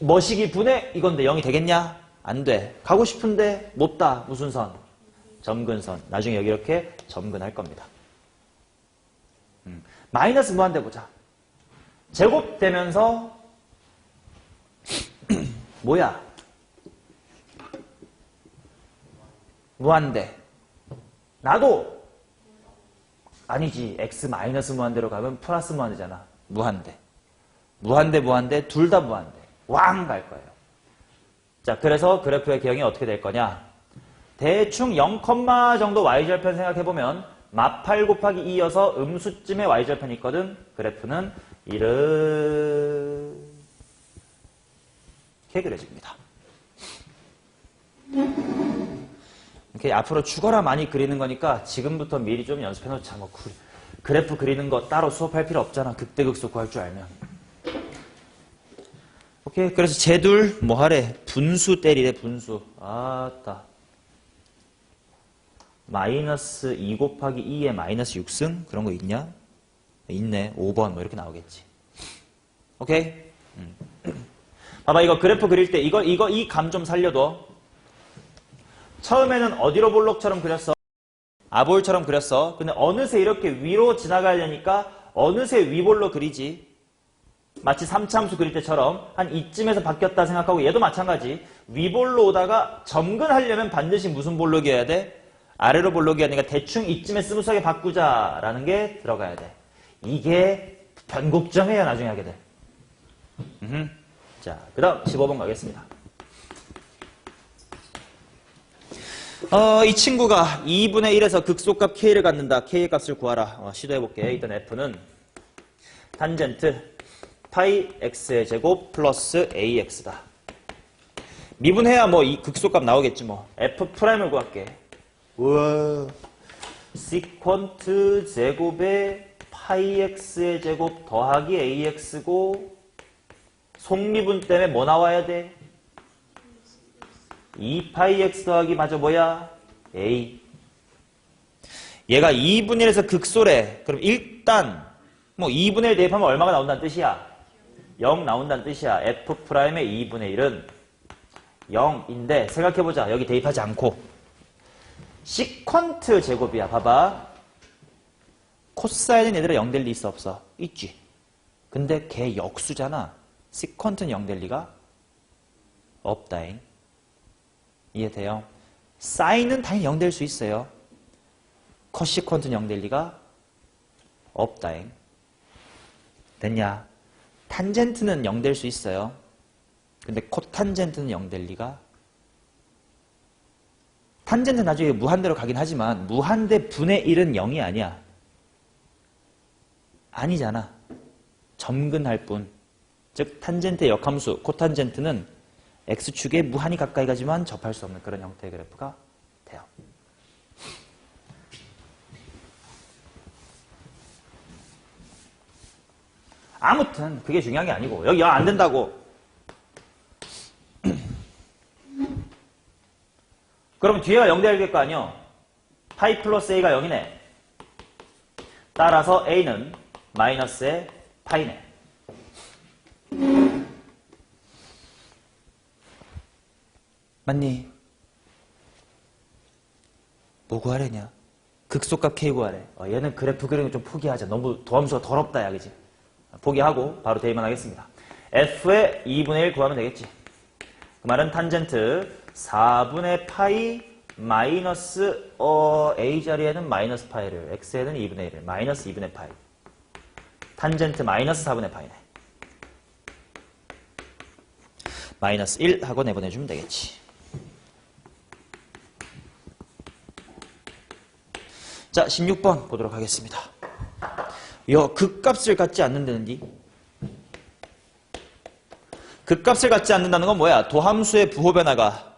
머시기 분의 이건데 0이 되겠냐? 안 돼. 가고 싶은데 못 다. 무슨 선? 점근선. 나중에 여기 이렇게 점근할 겁니다. 마이너스 무한대 보자. 제곱되면서 뭐야? 무한대. 나도 아니지. x 마이너스 무한대로 가면 플러스 무한대잖아. 무한대. 무한대 둘 다 무한대. 왕 갈 거예요. 자, 그래서 그래프의 개형이 어떻게 될 거냐? 대충 0, 정도 y절편 생각해보면 마8 곱하기 2여서 음수쯤에 y절편이 있거든. 그래프는 이렇게 그려집니다. 이렇게 앞으로 죽어라 많이 그리는 거니까 지금부터 미리 좀 연습해 놓자. 뭐 그래프 그리는 거 따로 수업할 필요 없잖아. 극대극소 구할 줄 알면. 오케이. 그래서 쟤둘 뭐 하래? 분수 때리래, 분수. 아따. 마이너스 2 곱하기 2에 마이너스 6승? 그런 거 있냐? 있네. 5번 뭐 이렇게 나오겠지. 오케이? 봐봐, 이거 그래프 그릴 때 이 감 좀 살려둬. 처음에는 어디로 볼록처럼 그렸어? 아볼처럼 그렸어. 근데 어느새 이렇게 위로 지나가야 되니까 어느새 위볼로 그리지. 마치 3차함수 그릴 때처럼 한 이쯤에서 바뀌었다 생각하고 얘도 마찬가지. 위볼로 오다가 점근하려면 반드시 무슨 볼록이어야 돼? 아래로 볼록이어야 되니까 대충 이쯤에 스무스하게 바꾸자라는 게 들어가야 돼. 이게 변곡점이에요. 나중에 하게 돼. 자, 그 다음 15번 가겠습니다. 이 친구가 2분의 1에서 극소값 k를 갖는다. k의 값을 구하라. 시도해볼게. 일단 f는 탄젠트 파이 x의 제곱 플러스 ax다. 미분해야 뭐 이 극소값 나오겠지 뭐. f'을 구할게. 우와. 시퀀트 제곱에 파이 x의 제곱 더하기 ax고 속미분 때문에 뭐 나와야 돼? 2파이 x 더하기 맞아 뭐야? a. 얘가 2분의 1에서 극소래. 그럼 일단 뭐 2분의 1 대입하면 얼마가 나온다는 뜻이야? 0 나온다는 뜻이야. f'의 2분의 1은 0인데 생각해보자. 여기 대입하지 않고 시퀀트 제곱이야. 봐봐. 코사인은 얘들아 0 될 리 있어 없어? 있지. 근데 걔 역수잖아. 시퀀트는 0 될 리가 없다잉. 이해돼요? 사인은 당연히 0 될 수 있어요. 코시퀀트는 0 될 리가 없다잉. 됐냐? 탄젠트는 0 될 수 있어요. 근데 코탄젠트는 0 될 리가. 탄젠트 나중에 무한대로 가긴 하지만 무한대 분의 1은 0이 아니야. 아니잖아. 점근할 뿐. 즉 탄젠트의 역함수 코탄젠트는 x축에 무한히 가까이 가지만 접할 수 없는 그런 형태의 그래프가 돼요. 아무튼 그게 중요한 게 아니고 여기 안 된다고. 그러면 뒤에가 0 돼야 거 아니요? 파이 플러스 a가 0이네. 따라서 a는 마이너스의 파이네. 맞니? 뭐 구하래냐? 극소값 k 구하래. 얘는 그래프 그리는 거 좀 포기하자. 너무 도함수가 더럽다 야 그지? 포기하고 바로 대입만 하겠습니다. f의 2분의 1 구하면 되겠지. 그 말은 탄젠트 4분의 파이 마이너스 a 자리에는 마이너스 파이를 x에는 2분의 1을 마이너스 2분의 파이 탄젠트 마이너스 4분의 파이네. 마이너스 1 하고 내보내주면 되겠지. 자, 16번 보도록 하겠습니다. 극값을 갖지 않는다는디? 극값을 갖지 않는다는 건 뭐야? 도함수의 부호 변화가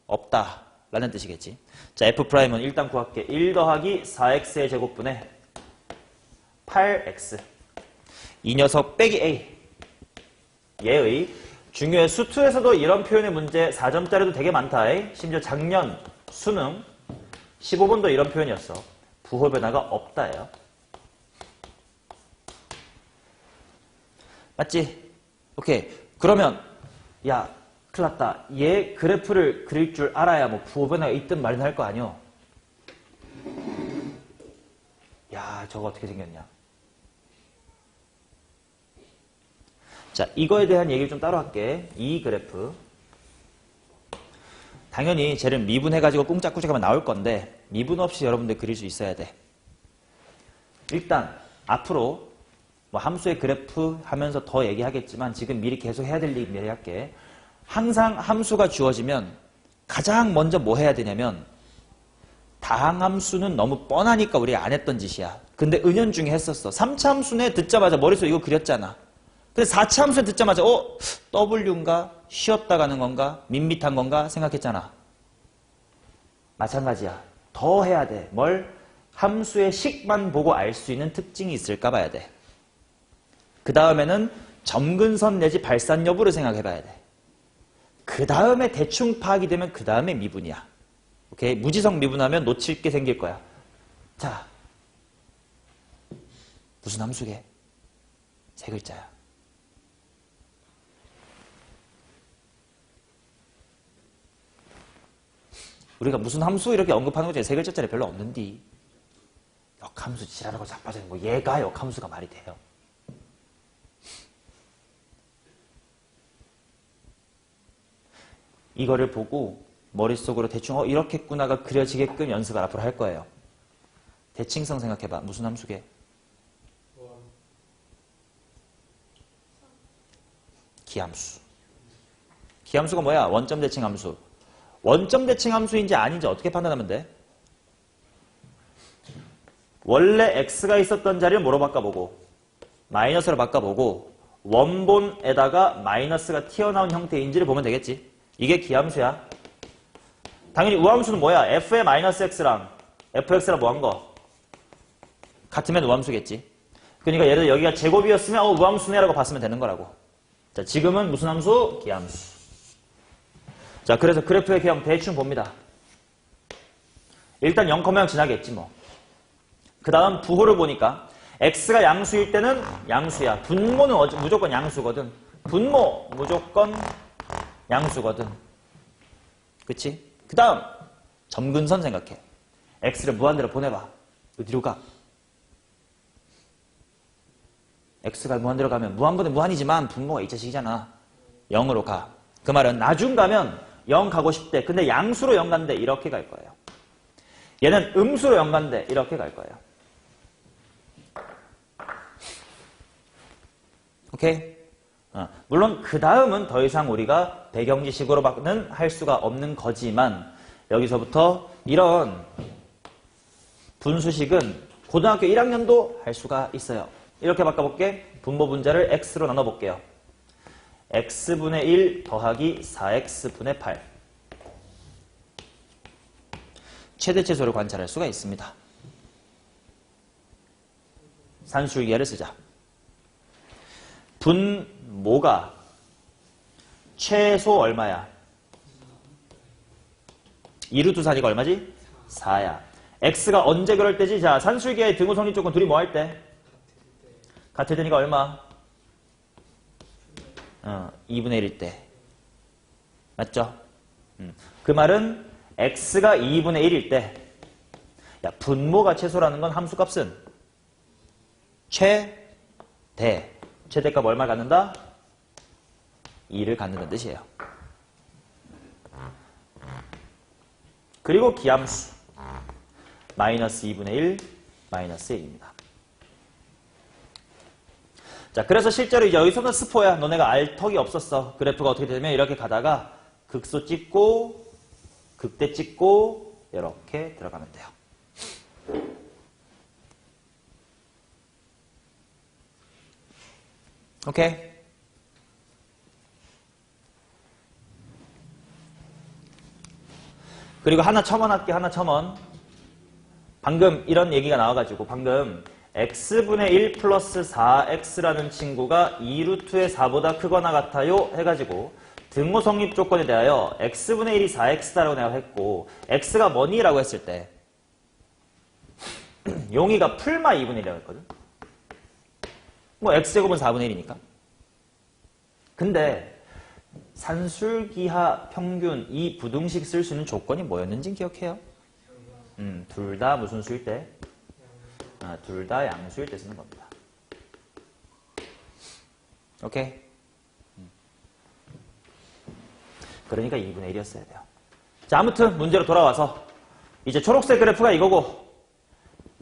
없다라는 뜻이겠지. 자, f'은 일단 구할게. 1 더하기 4x의 제곱분의 8x. 이 녀석 빼기 a. 얘의 중요해. 수투에서도 이런 표현의 문제 4점짜리도 되게 많다. 심지어 작년 수능 15번도 이런 표현이었어. 부호 변화가 없다예요. 맞지? 오케이. 그러면 야 큰일 났다. 얘 그래프를 그릴 줄 알아야 뭐 부호 변화가 있든 말든 할 거 아니오. 야 저거 어떻게 생겼냐. 자 이거에 대한 얘기를 좀 따로 할게. 이 그래프 당연히 쟤를 미분해가지고 꿍짝꿍짝하면 나올 건데 미분 없이 여러분들 그릴 수 있어야 돼. 일단 앞으로 뭐 함수의 그래프 하면서 더 얘기하겠지만 지금 미리 계속 해야 될 얘기 미리 할게. 항상 함수가 주어지면 가장 먼저 뭐 해야 되냐면 다항함수는 너무 뻔하니까 우리가 안 했던 짓이야. 근데 은연중에 했었어. 3차 함수네 듣자마자 머릿속에 이거 그렸잖아. 근데 4차 함수는 듣자마자 W인가? 쉬었다 가는 건가? 밋밋한 건가? 생각했잖아. 마찬가지야. 더 해야 돼. 뭘? 함수의 식만 보고 알 수 있는 특징이 있을까 봐야 돼. 그 다음에는 점근선 내지 발산 여부를 생각해 봐야 돼. 그 다음에 대충 파악이 되면 그 다음에 미분이야. 오케이? 무지성 미분하면 놓칠 게 생길 거야. 자, 무슨 함수게? 세 글자야. 우리가 무슨 함수 이렇게 언급하는 거지 세 글자짜리 별로 없는디. 역함수 지랄하고 자빠지는 뭐 얘가 역함수가 말이 돼요. 이거를 보고 머릿속으로 대충 이렇겠구나가 그려지게끔 연습을 앞으로 할 거예요. 대칭성 생각해봐. 무슨 함수게? 기함수. 기함수가 뭐야? 원점 대칭 함수. 원점 대칭 함수인지 아닌지 어떻게 판단하면 돼? 원래 x가 있었던 자리를 뭐로 바꿔보고 마이너스로 바꿔보고 원본에다가 마이너스가 튀어나온 형태인지를 보면 되겠지. 이게 기함수야. 당연히 우함수는 뭐야? f의 마이너스 x랑 fx랑 뭐 한 거? 같으면 우함수겠지. 그러니까 예를 들어 여기가 제곱이었으면 우함수네 라고 봤으면 되는 거라고. 자, 지금은 무슨 함수? 기함수. 자, 그래서 그래프의 개형 대충 봅니다. 일단 0,0 지나겠지 뭐. 그 다음 부호를 보니까 x가 양수일 때는 양수야. 분모는 무조건 양수거든. 분모 무조건 양수거든. 그치? 그 다음 점근선 생각해. x를 무한대로 보내봐. 어디로 가? x가 무한대로 가면 무한분의 무한이지만 분모가 이 자식이잖아. 0으로 가. 그 말은 나중 가면 0 가고 싶대. 근데 양수로 0 간대. 이렇게 갈 거예요. 얘는 음수로 0 간대. 이렇게 갈 거예요. 오케이? 물론 그 다음은 더 이상 우리가 배경지식으로는 할 수가 없는 거지만 여기서부터 이런 분수식은 고등학교 1학년도 할 수가 있어요. 이렇게 바꿔볼게. 분모 분자를 x로 나눠볼게요. x분의 1 더하기 4x분의 8. 최대최소를 관찰할 수가 있습니다. 산술기하를 쓰자. 분모가 최소 얼마야? 2루트 4니까 얼마지? 4야. x가 언제 그럴 때지? 자, 산술기하의 등호 성립 조건 둘이 뭐 할 때? 같을 때니까 얼마? 2분의 1일 때. 맞죠? 그 말은 x가 2분의 1일 때, 야, 분모가 최소라는 건 함수값은 최대. 최대값 얼마를 갖는다? 2를 갖는다는 뜻이에요. 그리고 기함수. 마이너스 2분의 1, 마이너스 1입니다. 자, 그래서 실제로 이제 여기서는 스포야. 너네가 알 턱이 없었어. 그래프가 어떻게 되면 이렇게 가다가 극소 찍고, 극대 찍고, 이렇게 들어가면 돼요. 오케이? 그리고 하나 첨언할게, 하나 첨언. 방금 이런 얘기가 나와가지고, 방금 x분의 1 플러스 4x라는 친구가 2루트의 4보다 크거나 같아요 해가지고 등호 성립 조건에 대하여 x분의 1이 4x다라고 내가 했고 x가 뭐니? 라고 했을 때 용이가 풀마 2분의 1이라고 했거든. 뭐 x제곱은 4분의 1이니까. 근데 산술기하 평균 이 부등식 쓸 수 있는 조건이 뭐였는지 기억해요? 둘 다 무슨 수일 때? 둘 다 양수일 때 쓰는 겁니다. 오케이? 그러니까 2분의 1이었어야 돼요. 자, 아무튼 문제로 돌아와서 이제 초록색 그래프가 이거고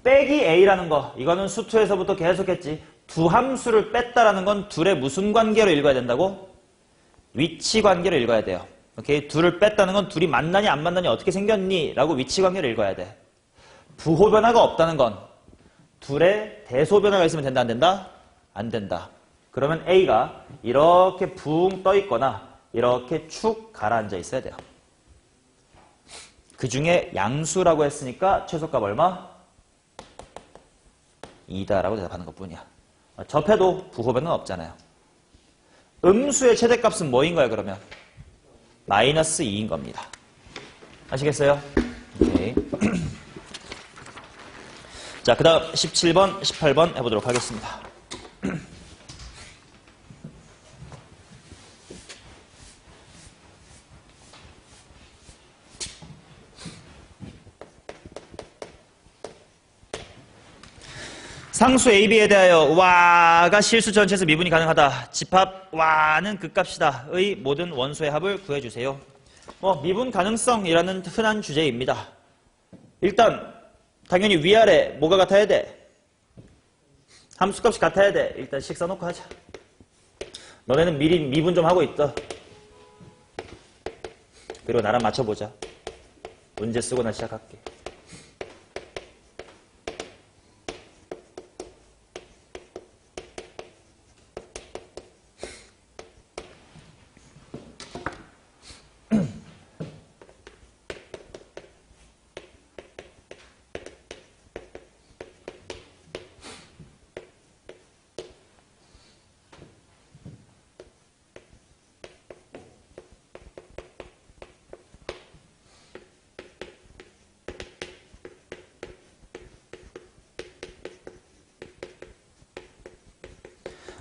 빼기 a라는 거, 이거는 수투에서부터 계속했지. 두 함수를 뺐다라는 건 둘의 무슨 관계로 읽어야 된다고? 위치 관계로 읽어야 돼요. 오케이? 둘을 뺐다는 건 둘이 만나니 안 만나니 어떻게 생겼니? 라고 위치 관계를 읽어야 돼. 부호 변화가 없다는 건 둘의 대소 변화가 있으면 된다, 안 된다? 안 된다. 그러면 A가 이렇게 붕 떠 있거나 이렇게 축 가라앉아 있어야 돼요. 그 중에 양수라고 했으니까 최소값 얼마? 2다라고 대답하는 것뿐이야. 접해도 부호변은 없잖아요. 음수의 최대값은 뭐인 거야 그러면? 마이너스 2인 겁니다. 아시겠어요? 오케이. 자, 그 다음 17번, 18번 해보도록 하겠습니다. 상수 AB에 대하여 와가 실수 전체에서 미분이 가능하다. 집합 와는 극값이다의 모든 원소의 합을 구해주세요. 미분 가능성이라는 흔한 주제입니다. 일단 당연히 위아래 뭐가 같아야 돼? 함수값이 같아야 돼. 일단 식 써놓고 하자. 너네는 미리 미분 좀 하고 있다. 그리고 나랑 맞춰보자. 문제 쓰고 나 시작할게.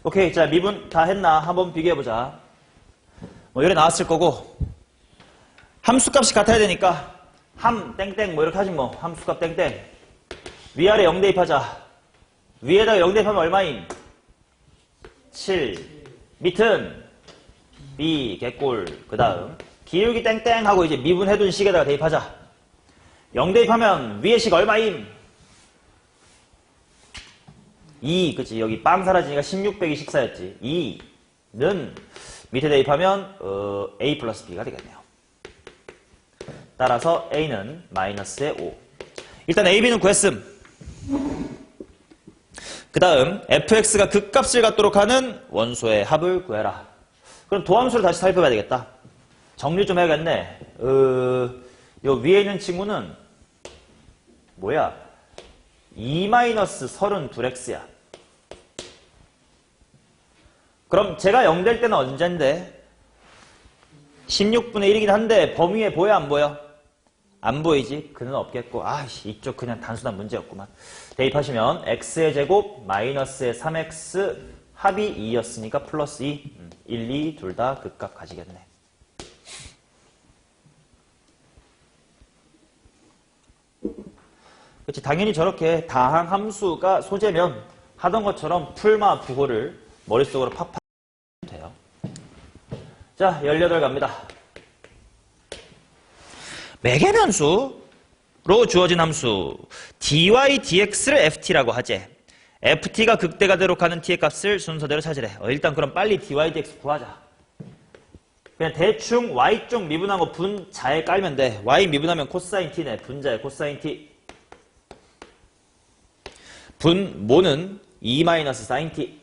오케이, 자 미분 다 했나 한번 비교해보자. 이래 나왔을 거고 함수값이 같아야 되니까 함 땡땡 이렇게 하지 뭐. 함수값 땡땡 위아래 0 대입하자. 위에다가 0 대입하면 얼마임? 7 밑은 B 개꼴. 그 다음 기울기 땡땡 하고 이제 미분해둔 식에다가 대입하자. 0 대입하면 위에 식 얼마임? 2, 그치. 여기 빵 사라지니까 16 빼기 14였지. 2는 밑에 대입하면 A 플러스 B가 되겠네요. 따라서 A는 마이너스의 5. 일단 A, B는 구했음. 그 다음 fx가 극값을 갖도록 하는 원소의 합을 구해라. 그럼 도함수를 다시 살펴봐야 되겠다. 정리 좀 해야겠네. 요 위에 있는 친구는 뭐야? 2-32x야. 그럼 제가 0 될 때는 언젠데? 16분의 1이긴 한데 범위에 보여 안 보여? 안 보이지? 그는 없겠고 이쪽 그냥 단순한 문제였구만. 대입하시면 x의 제곱 마이너스의 3x 합이 2였으니까 플러스 2 1, 2 둘 다 극값 가지겠네. 그렇지. 당연히 저렇게 다항 함수가 소재면 하던 것처럼 풀마 부호를 머릿속으로 팍팍 돼요. 자, 18 갑니다. 매개변수로 주어진 함수 dy dx를 ft라고 하재. ft가 극대가 되도록 하는 t의 값을 순서대로 찾으래. 일단 그럼 빨리 dy dx 구하자. 그냥 대충 y쪽 미분한 거 분자에 깔면 돼. y 미분하면 코사인 t네. 분자에 코사인 t. 분모는 2-sin t.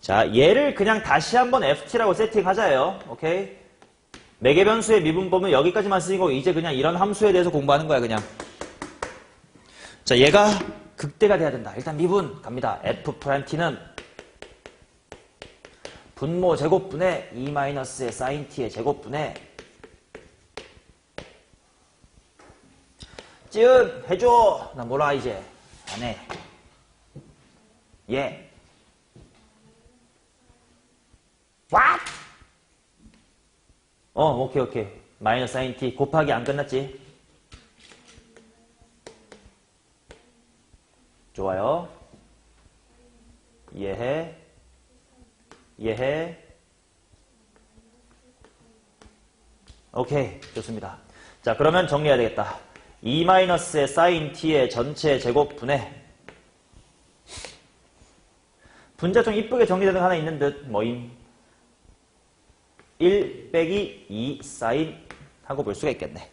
자, 얘를 그냥 다시 한번 ft라고 세팅하자요. 오케이? 매개변수의 미분법은 여기까지만 쓰이고 이제 그냥 이런 함수에 대해서 공부하는 거야, 그냥. 자, 얘가 극대가 돼야 된다. 일단 미분 갑니다. f't는 분모 제곱분의 2-의 sin t의 제곱분의 찌은 해줘. 나 몰라 이제. 안 해. 예. What? 오케이. 마이너스 sin t 곱하기 안 끝났지? 좋아요. 이해해. 오케이, 좋습니다. 자, 그러면 정리해야 되겠다. 2-의 sin t의 전체 제곱분의 분자 좀 이쁘게 정리되는 거 하나 있는 듯 뭐임? 1 빼기 2 sin 하고 볼 수가 있겠네.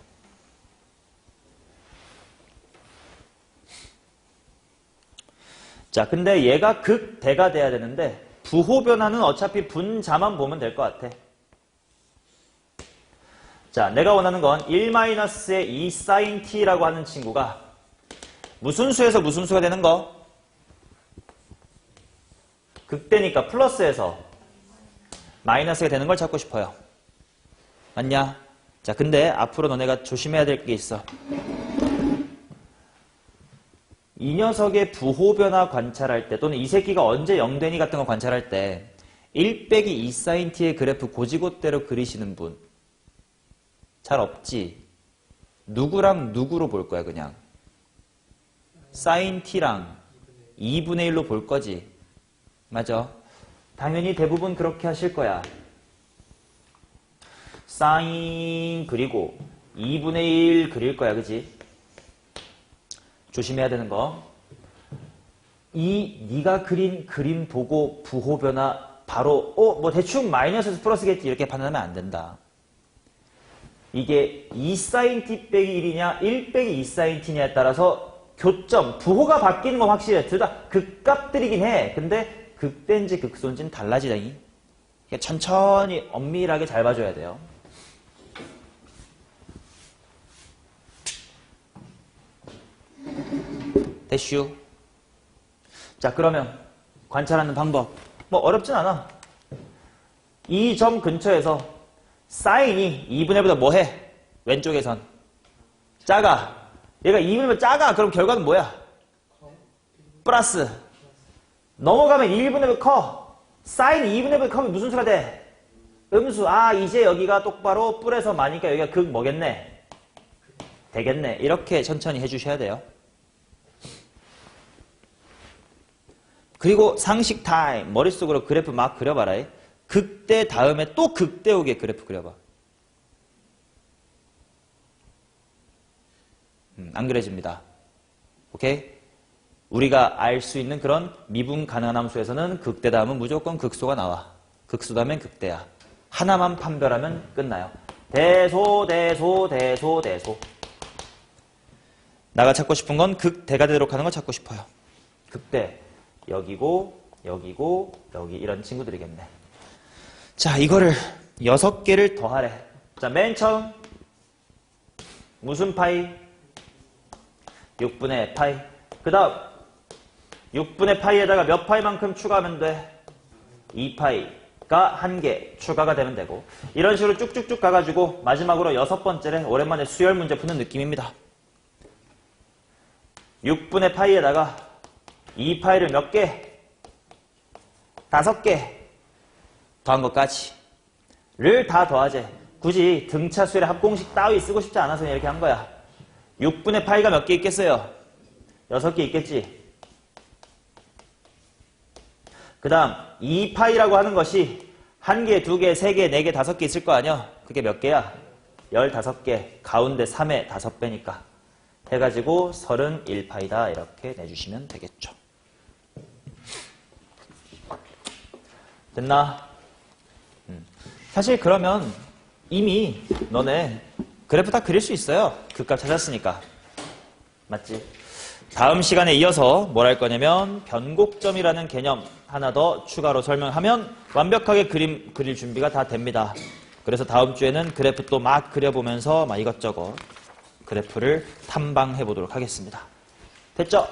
자, 근데 얘가 극대가 돼야 되는데 부호 변화는 어차피 분자만 보면 될 것 같아. 자, 내가 원하는 건 1-의 2 sin t라고 하는 친구가 무슨 수에서 무슨 수가 되는 거? 극대니까 플러스에서 마이너스가 되는 걸 찾고 싶어요. 맞냐? 자, 근데 앞으로 너네가 조심해야 될 게 있어. 이 녀석의 부호 변화 관찰할 때 또는 이 새끼가 언제 0되니 같은 거 관찰할 때 1-2 sin t의 그래프 고지고대로 그리시는 분 잘 없지. 누구랑 누구로 볼 거야 그냥. sin t랑 2분의 1로 볼 거지. 맞아. 당연히 대부분 그렇게 하실 거야. sin 그리고 2분의 1 그릴 거야. 그지? 조심해야 되는 거. 네가 그린 그림 보고 부호 변화 바로 뭐 대충 마이너스에서 플러스겠지 이렇게 판단하면 안 된다. 이게 2 sin t 빼기 1이냐 1 2 sin t냐에 따라서 교점, 부호가 바뀌는 건 확실해. 둘 다 극값들이긴 해. 근데 극대인지 극소인지는 달라지다니. 천천히 엄밀하게 잘 봐줘야 돼요. 대슈. 자, 그러면 관찰하는 방법. 뭐 어렵진 않아. 이 점 근처에서 사인이 2분의 1보다 뭐해? 왼쪽에선. 작아. 얘가 2분의 1보다 작아. 그럼 결과는 뭐야? 플러스. 넘어가면 1분의 1 커. 사인이 2분의 1 커면 무슨 수가 돼? 음수. 아, 이제 여기가 똑바로 뿔에서 마니까 여기가 극 뭐겠네? 되겠네. 이렇게 천천히 해주셔야 돼요. 그리고 상식 타임. 머릿속으로 그래프 막 그려봐라. 극대 다음에 또 극대 오게 그래프 그려봐. 안 그려집니다. 오케이? 우리가 알 수 있는 그런 미분 가능한 함수에서는 극대 다음은 무조건 극소가 나와. 극소 다음엔 극대야. 하나만 판별하면 끝나요. 대소, 대소, 대소, 대소. 나가 찾고 싶은 건 극대가 되도록 하는 걸 찾고 싶어요. 극대. 여기고, 여기고, 여기 이런 친구들이겠네. 자, 이거를 6개를 더하래. 자, 맨 처음 무슨 파이? 6분의 파이. 그 다음 6분의 파이에다가 몇 파이만큼 추가하면 돼? 2파이가 1개 추가가 되면 되고 이런 식으로 쭉쭉쭉 가가지고 마지막으로 6번째래. 오랜만에 수열 문제 푸는 느낌입니다. 6분의 파이에다가 2파이를 몇 개? 5개 더한 것까지를 다 더하재. 굳이 등차 수열의 합공식 따위 쓰고 싶지 않아서 이렇게 한 거야. 6분의 파이가 몇 개 있겠어요? 6개 있겠지. 그 다음 2파이라고 하는 것이 1개, 2개, 3개, 4개, 5개 있을 거 아니야? 그게 몇 개야? 15개. 가운데 3의 5배니까. 해가지고 31파이다 이렇게 내주시면 되겠죠. 됐나? 사실 그러면 이미 너네 그래프 다 그릴 수 있어요. 극값 찾았으니까. 맞지? 다음 시간에 이어서 뭘 할 거냐면 변곡점이라는 개념 하나 더 추가로 설명하면 완벽하게 그림 그릴 준비가 다 됩니다. 그래서 다음 주에는 그래프 또 막 그려보면서 막 이것저것 그래프를 탐방해 보도록 하겠습니다. 됐죠?